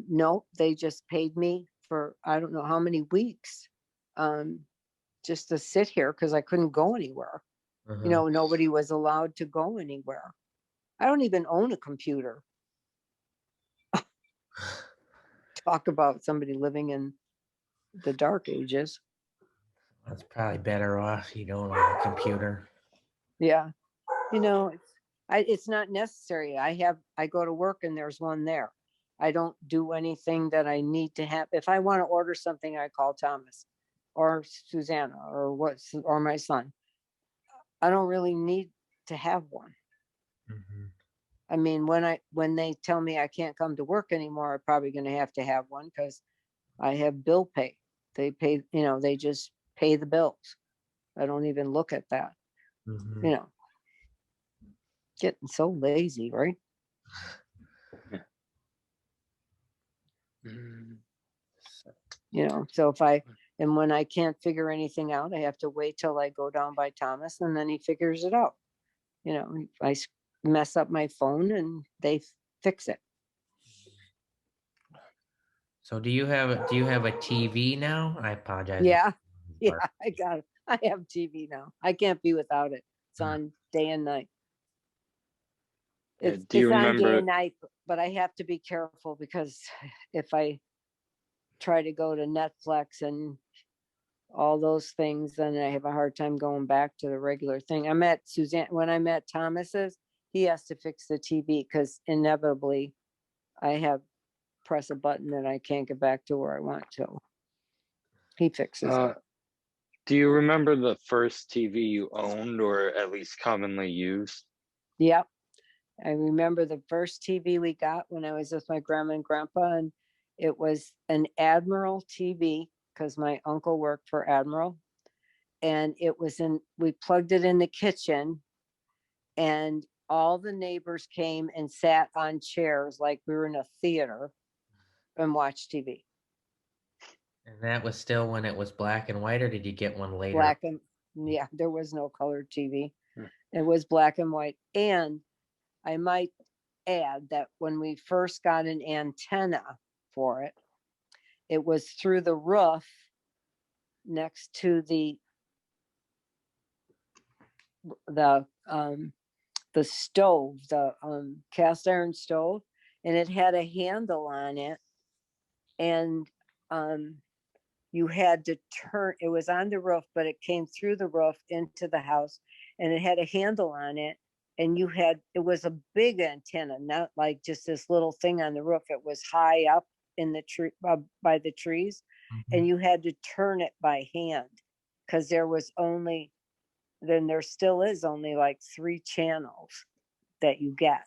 No, they just paid me for I don't know how many weeks, um, just to sit here because I couldn't go anywhere. Uh-huh. Nobody was allowed to go anywhere. I don't even own a computer. Talk about somebody living in the dark ages. That's probably better off you don't own a computer. Yeah, it's not necessary. I go to work and there's one there. I don't do anything that I need to have. If I want to order something, I call Thomas or Susanna or my son. I don't really need to have one. Hmm. I mean, when they tell me I can't come to work anymore, I'm probably going to have one because I have bill pay. They pay, they just pay the bills. I don't even look at that. Hmm. You know, Getting so lazy, right? Mm. So and when I can't figure anything out, I have to wait till I go down by Thomas and then he figures it out. I mess up my phone and they fix it. So do you have a TV now? I apologize. Yeah. Yeah, Or- I got it. I have TV now. I can't be without it. It's uh, on day and night. Yeah, It's do you it's on day remember? and night, but I have to be careful because if I try to go to Netflix and all those things, then I have a hard time going back to the regular thing. I met Suzanne when I met Thomas's. He has to fix the TV because inevitably I have press a button and I can't get back to where I want to. He fixes it. Do you remember the first TV you owned or at least commonly used? Yep. I remember the first TV we got when I was with my grandma and grandpa, and it was an Admiral TV because my uncle worked for Admiral. And it was we plugged it in the kitchen, and all the neighbors came and sat on chairs like we were in a theater and watched TV. And that was still when it was black and white, or did you get one later? Black and yeah, there was no colored TV. It was black and white. And I might add that when we first got an antenna for it, it was through the roof next to the stove, the cast iron stove, and it had a handle on it, and you had to turn. It was on the roof, but it came through the roof into the house, and it had a handle on it, and it was a big antenna, not like just this little thing on the roof. It was high up in the tree, by the trees, and you had to turn it by hand because there still is only like 3 channels that you get,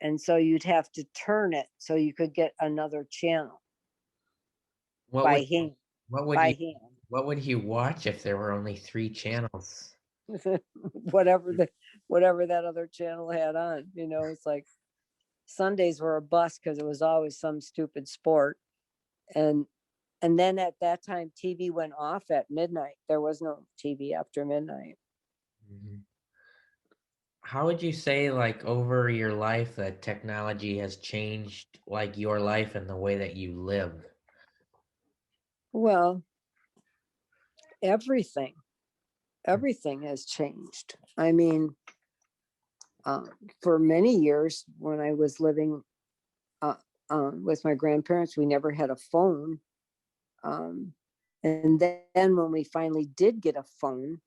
and so you'd have to turn it so you could get another channel by hand. What would you watch if there were only 3 channels? whatever that other channel had on. It's like Sundays were a bust because it was always some stupid sport, and then at that time TV went off at midnight. There was no TV after midnight. How would you say, like, over your life that technology has changed, like, your life and the way that you live? Well, everything has changed. I mean, for many years when I was living with my grandparents, we never had a phone. And then when we finally did get a phone,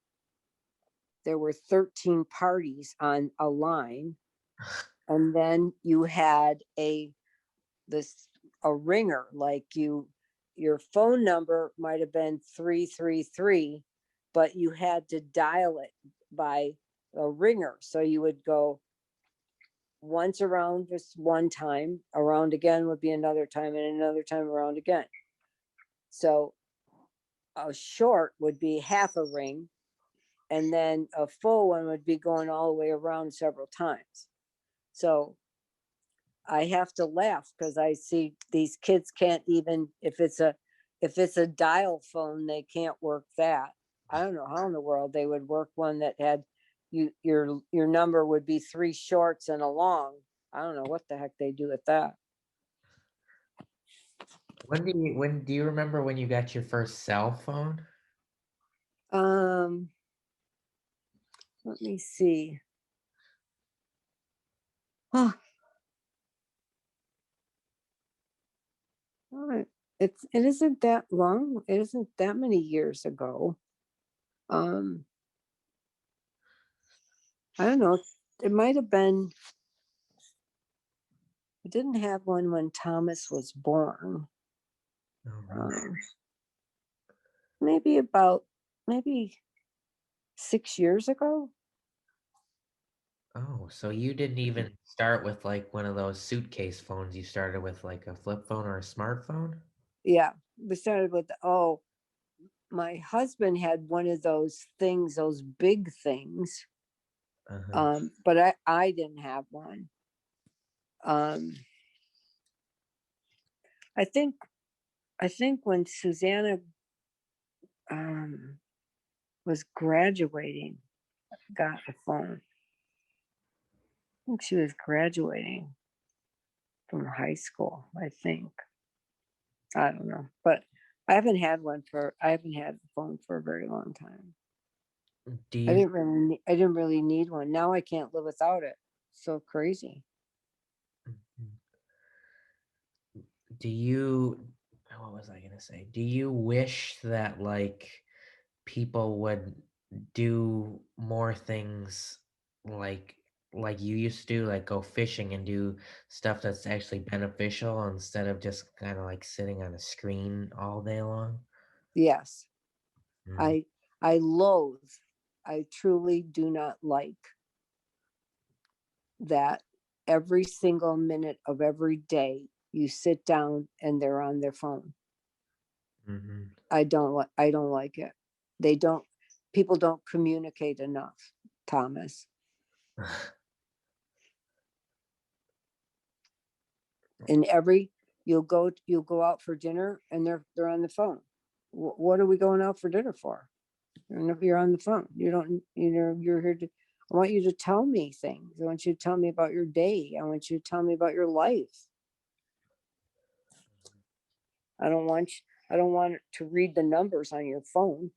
there were 13 parties on a line. And then you had a ringer, like your phone number might have been 333, but you had to dial it by a ringer. So you would go once around just one time, around again would be another time, and another time around again. So a short would be half a ring, and then a full one would be going all the way around several times. So I have to laugh because I see these kids can't even, if it's a dial phone, they can't work that. I don't know how in the world they would work one that had your number would be 3 shorts and a long. I don't know what the heck they do with that. When do you remember when you got your first cell phone? Let me see. Oh. It isn't that long. It isn't that many years ago. I don't know. It might have been. I didn't have one when Thomas was born. Maybe 6 years ago. Oh, so you didn't even start with like one of those suitcase phones. You started with like a flip phone or a smartphone? Yeah, we started with my husband had one of those things, those big things. But I didn't have one. I think when Susanna was graduating, got a phone. I think she was graduating from high school, I think. I don't know, but I haven't had a phone for a very long time. I didn't really need one. Now I can't live without it. So crazy. What was I gonna say? Do you wish that, like, people would do more things like like you used to do, like go fishing and do stuff that's actually beneficial instead of just kind of like sitting on a screen all day long. Yes, Mm, I I loathe, I truly do not like that every single minute of every day you sit down and they're on their phone. mhm. I don't like it. They don't People don't communicate enough, Thomas. And you'll go out for dinner and they're on the phone. What are we going out for dinner for? And if you're on the phone, you're here to, I want you to tell me things. I want you to tell me about your day. I want you to tell me about your life. I don't want to read the numbers on your phone.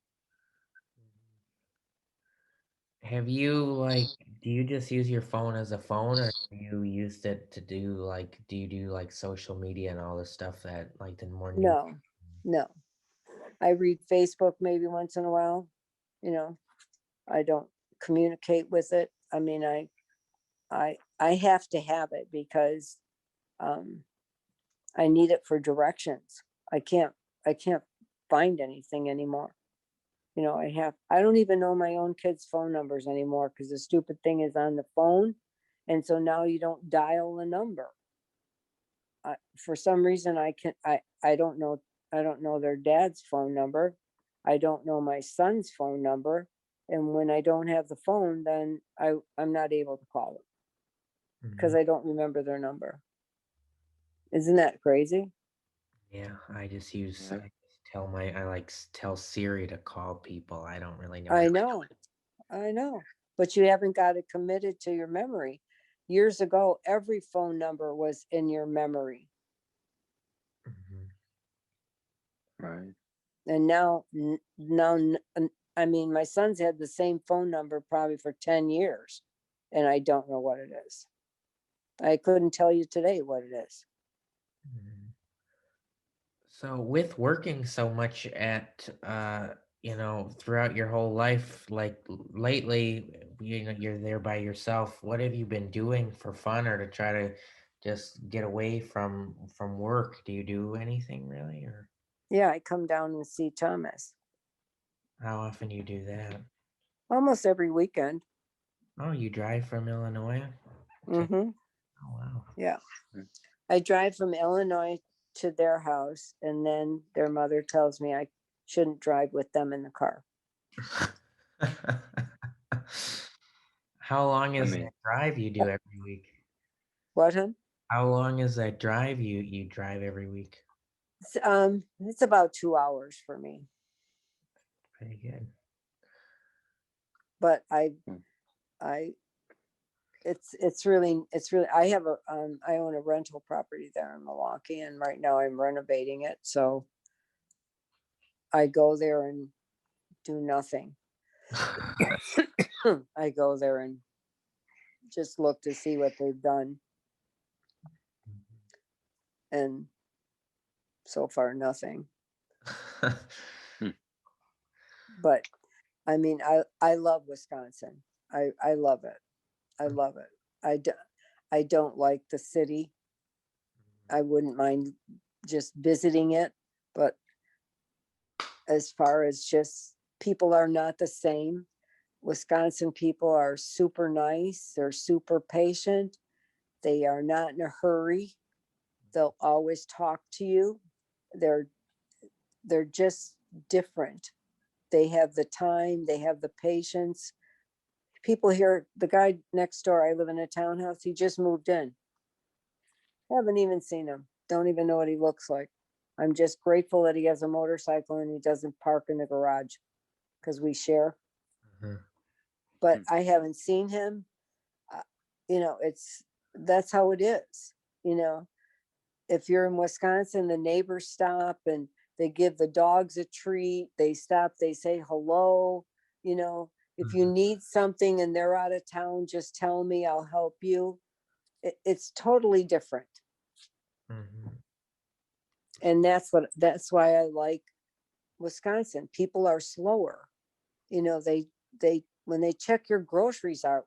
Have you like, do you just use your phone as a phone, or do you use it to do like, do you do like social media and all this stuff that like the more new? No, no. I read Facebook maybe once in a while. You know, I don't communicate with it. I mean, I have to have it because um, I need it for directions. I can't I can't find anything anymore. You know, I don't even know my own kids' phone numbers anymore because the stupid thing is on the phone. And so now you don't dial a number. For some reason I don't know their dad's phone number. I don't know my son's phone number. And when I don't have the phone, then I'm not able to call them because Mhm. I don't remember their number. Isn't that crazy? Yeah, Yeah. I just tell I like tell Siri to call people. I don't really know I how. know, I know. But you haven't got it committed to your memory. Years ago, every phone number was in your memory. Mhm. Right. And I mean, my son's had the same phone number probably for 10 years, and I don't know what it is. I couldn't tell you today what it is. Mhm. So with working so much at throughout your whole life, like lately, you're there by yourself. What have you been doing for fun or to try to just get away from work? Do you do anything really, or Yeah, I come down and see Thomas how often you do that? almost every weekend. Oh, you drive from Illinois to, Mm-hmm. oh wow. Yeah. Mm. I drive from Illinois to their house, and then their mother tells me I shouldn't drive with them in the car. How long I is mean, that drive you do every week? What, hun? How long is that drive you drive every week? It's about 2 hours for me, Pretty good. but mm, I, it's really, I own a rental property there in Milwaukee, and right now I'm renovating it. So I go there and do nothing. I go there and just look to see what they've done. And so far, nothing. mm, But I mean, I love Wisconsin. I love it. I love it. I don't like the city. I wouldn't mind just visiting it, but as far as just people are not the same. Wisconsin people are super nice. They're super patient. They are not in a hurry. They'll always talk to you. They're they're just different. They have the time, they have the patience. People here, the guy next door, I live in a townhouse, he just moved in. Haven't even seen him. Don't even know what he looks like. I'm just grateful that he has a motorcycle and he doesn't park in the garage because we share. Mhm. But mm, I haven't seen him. Uh, that's how it is. You know, if you're in Wisconsin, the neighbors stop and they give the dogs a treat. They stop, they say hello. You know, if you Mhm. need something and they're out of town, just tell me, I'll help you. It's totally different. Mhm. And that's why I like Wisconsin. People are slower. You know, when they check your groceries out,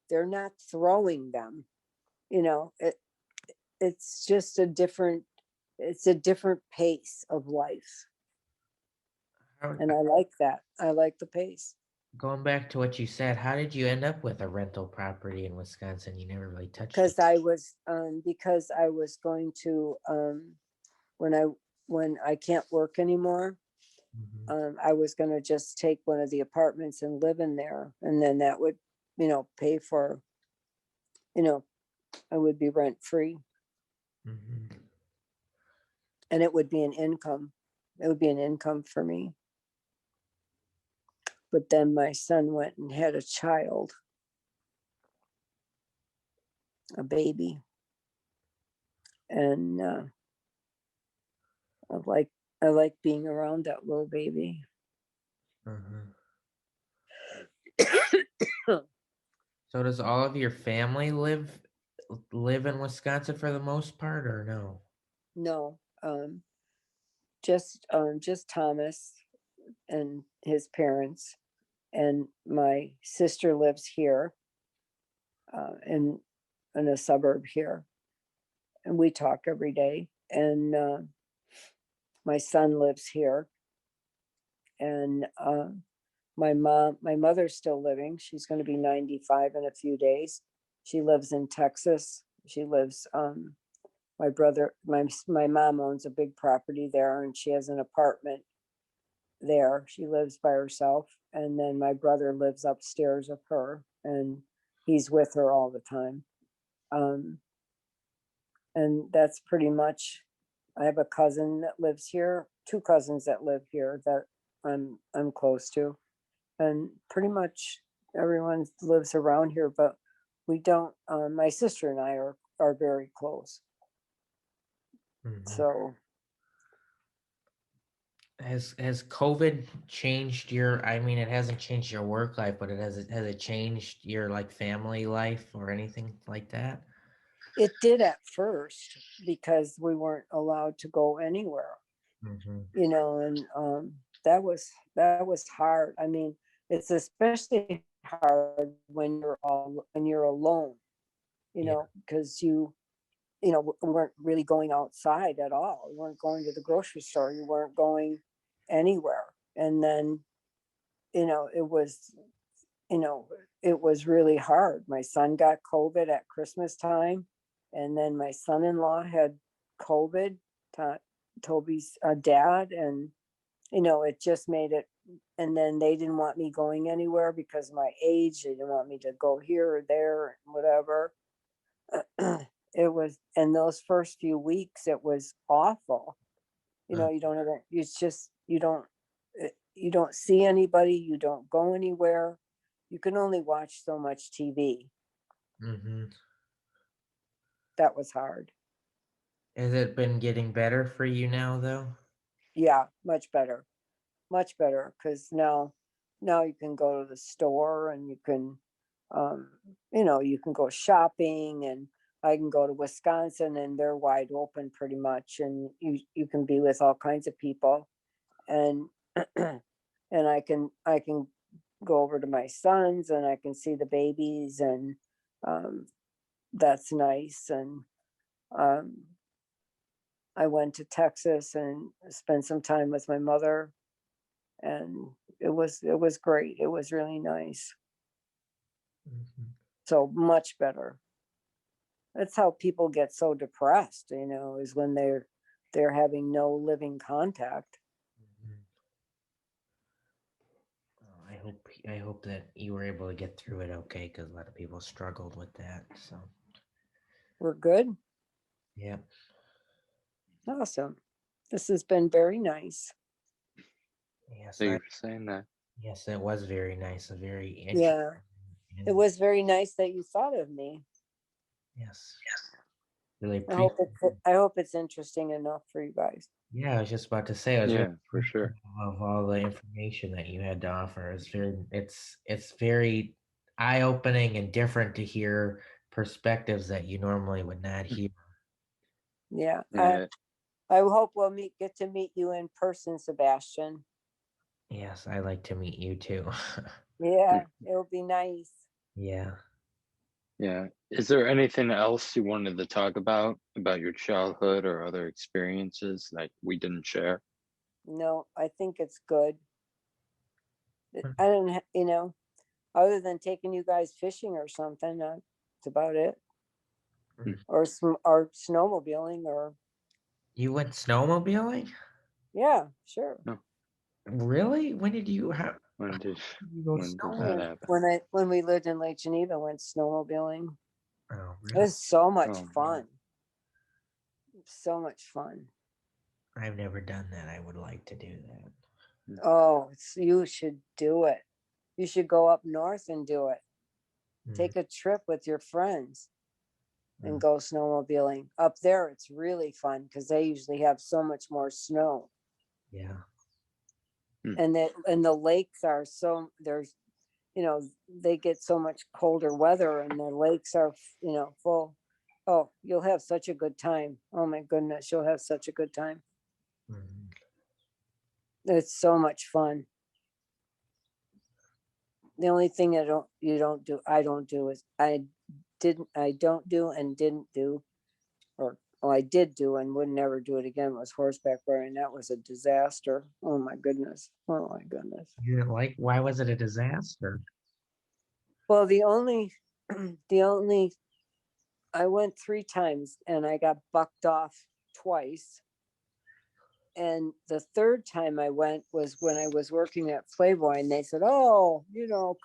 they're not throwing them. You know, it's just it's a different pace of life. How- And I like that. I like the pace. Going back to what you said, how did you end up with a rental property in Wisconsin? You never really touched it. Because I was going to, when I can't work anymore, Mhm. I was going to just take one of the apartments and live in there. And then that would, pay for, I would be rent free, Mhm. and it would be an income. It would be an income for me. But then my son went and had a child, a baby. And I like being around that little baby. Mhm. So does all of your family live in Wisconsin for the most part, or no? No, just Thomas and his parents, and my sister lives here, in a suburb here, and we talk every day. And my son lives here, and my mother's still living. She's going to be 95 in a few days. She lives in Texas. She lives. My mom owns a big property there, and she has an apartment there. She lives by herself, and then my brother lives upstairs of her, and he's with her all the time. Um, and that's pretty much. I have a cousin that lives here, two cousins that live here that I'm close to, and pretty much everyone lives around here. But we don't. My sister and I are very close. Mhm. So Has COVID changed your, I mean, it hasn't changed your work life, but has it changed your like family life or anything like that? it did at first, because we weren't allowed to go anywhere. Mhm. And that was hard. I mean, it's especially hard when you're alone, Yeah. because we weren't really going outside at all. We weren't going to the grocery store. You weren't going anywhere. And then, you know, it was, you know, it was really hard. My son got COVID at Christmas time, and then my son-in-law had COVID, Toby's dad, and it just made it. And then they didn't want me going anywhere because of my age. They didn't want me to go here or there, whatever. It was, and those first few weeks, it was awful. You don't have, it's just, you don't see anybody, you don't go anywhere. You can only watch so much TV. Mhm. That was hard. Has it been getting better for you now though? Yeah, much better, because now you can go to the store, and you can, um, you can go shopping, and I can go to Wisconsin, and they're wide open pretty much, and you can be with all kinds of people, and and I can go over to my sons, and I can see the babies, and um, that's nice. And um, I went to Texas and spent some time with my mother, and it was great. It was really nice. Mhm. So much better. That's how people get so depressed, is when they're having no living contact. Mhm. Oh, I hope that you were able to get through it okay, because a lot of people struggled with that. So We're good. yeah. Awesome. This has been very nice. Yes, Thank you for saying that. yes, it was very nice, a very interesting. Yeah, it was very nice that you thought of me. Yes, really I hope appreciate. it's interesting enough for you guys. Yeah, I was just about to say, I was really Yeah, for sure. appreciative of all the information that you had to offer. It's very eye-opening and different to hear perspectives that you normally would not hear. Yeah, I Yeah, I hope get to meet you in person, Sebastian. Yes, I like to meet you too. Yeah, it'll be nice. Yeah. Yeah. Is there anything else you wanted to talk about your childhood or other experiences that we didn't share? No, I think it's good. Hmm. I don't, other than taking you guys fishing or something, that's about it. Or snowmobiling, or You went snowmobiling? yeah, sure. No. Really? When did you When did you go when did that snowmobiling? happen? When we lived in Lake Geneva, went snowmobiling. Oh, It really? was so much Oh, fun. So much fun. I've never done that. I would like to do that. Oh, you should do it. You should go up north and do it. Mm, Take a trip with your friends and mm, go snowmobiling. Up there, it's really fun because they usually have so much more snow. yeah. And the lakes are so there's they get so much colder weather and the lakes are full. Oh, you'll have such a good time. Oh my goodness, you'll have such a good time. Mm. It's so much fun. The only thing I don't do is I don't do and didn't do, or I did do and would never do it again, was horseback riding. That was a disaster. Oh my goodness. Oh my goodness. You didn't like, why was it a disaster? Well, the only the only I went 3 times and I got bucked off twice. And the third time I went was when I was working at Playboy, and they said, "Oh,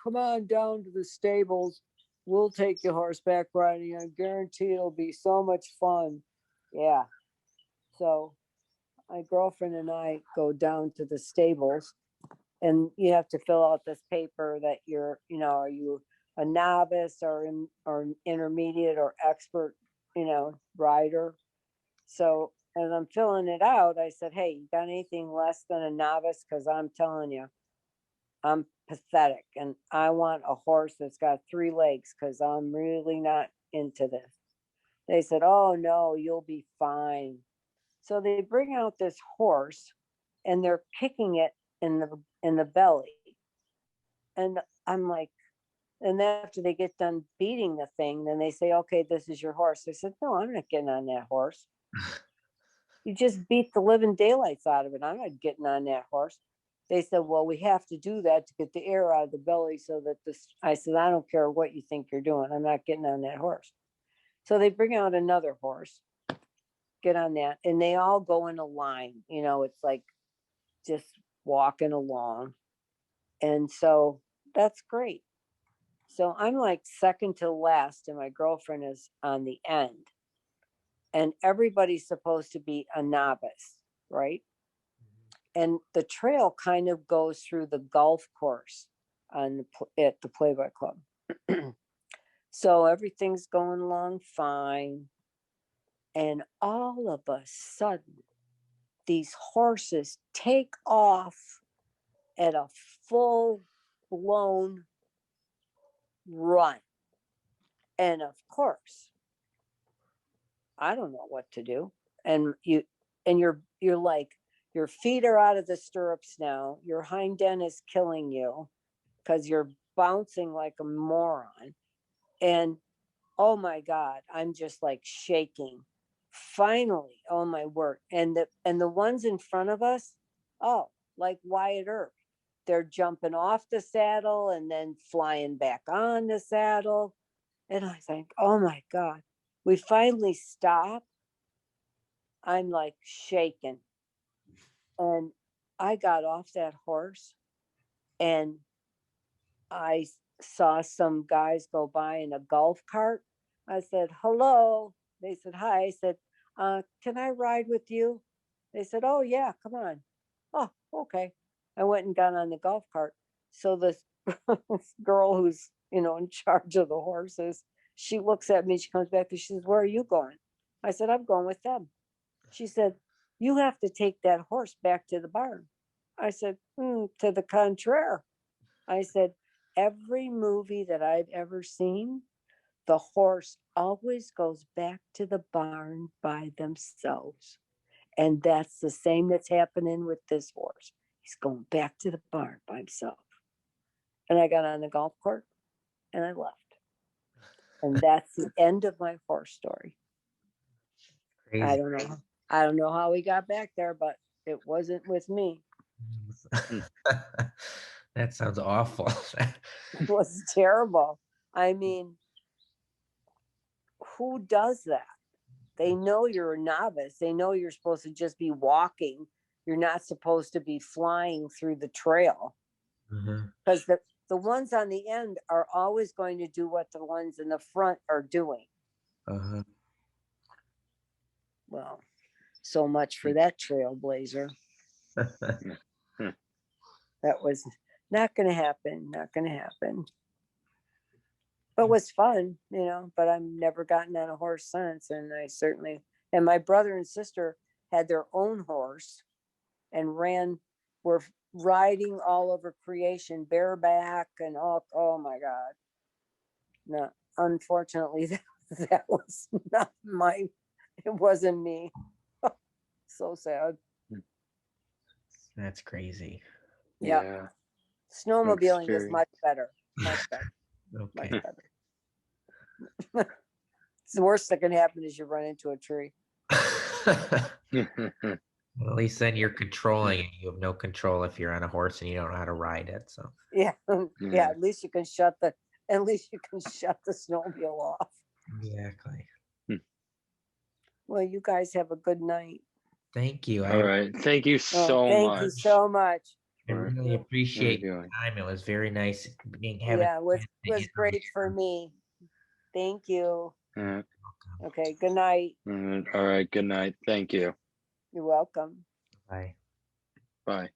come on down to the stables. We'll take you horseback riding. I guarantee it'll be so much fun." Yeah. So my girlfriend and I go down to the stables, and you have to fill out this paper that are you a novice or intermediate or expert, rider. So as I'm filling it out, I said, "Hey, you got anything less than a novice? Because I'm telling you, I'm pathetic and I want a horse that's got 3 legs because I'm really not into this." They said, "Oh, no, you'll be fine." So they bring out this horse and they're kicking it in the belly. And I'm like, and after they get done beating the thing, then they say, "Okay, this is your horse." I said, "No, I'm not getting on that horse. You just beat the living daylights out of it. I'm not getting on that horse." They said, "Well, we have to do that to get the air out of the belly so that this." I said, "I don't care what you think you're doing. I'm not getting on that horse." So they bring out another horse, get on that, and they all go in a line. It's like just walking along. And so that's great. So I'm like second to last, and my girlfriend is on the end. And everybody's supposed to be a novice, right? And the trail kind of goes through the golf course at the Playboy Club. So everything's going along fine. And all of a sudden, these horses take off at a full blown run. And of course, I don't know what to do. And you're like, your feet are out of the stirrups now. Your hind end is killing you because you're bouncing like a moron. And oh my God, I'm just like shaking. Finally, oh my word. And the ones in front of us, oh, like Wyatt Earp. They're jumping off the saddle and then flying back on the saddle. And I think, oh my God. We finally stop. I'm like shaking. And I got off that horse and I saw some guys go by in a golf cart. I said, "Hello." They said, "Hi." I said, "Can I ride with you?" They said, "Oh, yeah, come on." Oh, okay. I went and got on the golf cart. So this girl who's, in charge of the horses, she looks at me, she comes back and she says, "Where are you going?" I said, "I'm going with them." She said, "You have to take that horse back to the barn." I said, "To the contraire." I said, "Every movie that I've ever seen, the horse always goes back to the barn by themselves. And that's the same that's happening with this horse. He's going back to the barn by himself. And I got on the golf cart and I left. And that's the end of my horse story. I Crazy. don't know. I don't know how we got back there, but it wasn't with me. That sounds awful. It was terrible. I mean, who does that? They know you're a novice. They know you're supposed to just be walking. You're not supposed to be flying through the trail. Because the ones on the end are always going to do what the ones in the front are doing. Well, so much for that trailblazer. That was not going to happen. Not going to happen. But it was fun, you know, but I've never gotten on a horse since. And and my brother and sister had their own horse and were riding all over creation, bareback and all. Oh my God. No, unfortunately, that was not it wasn't me. So sad. That's crazy. Yeah. Snowmobiling is much better. Much better. Okay. Much better. It's the worst that can happen is you run into a tree. Well, at least then you're controlling it. You have no control if you're on a horse and you don't know how to ride it. So Yeah. Yeah. At least you can shut the snowmobile off. exactly. Well, you guys have a good night. Thank you. All right. Thank you so much. Thank you so much. I really appreciate your time. It was very nice having. Yeah, it was great for me. Thank you. Okay, good night. All right, good night. Thank you. You're welcome. Bye. Bye.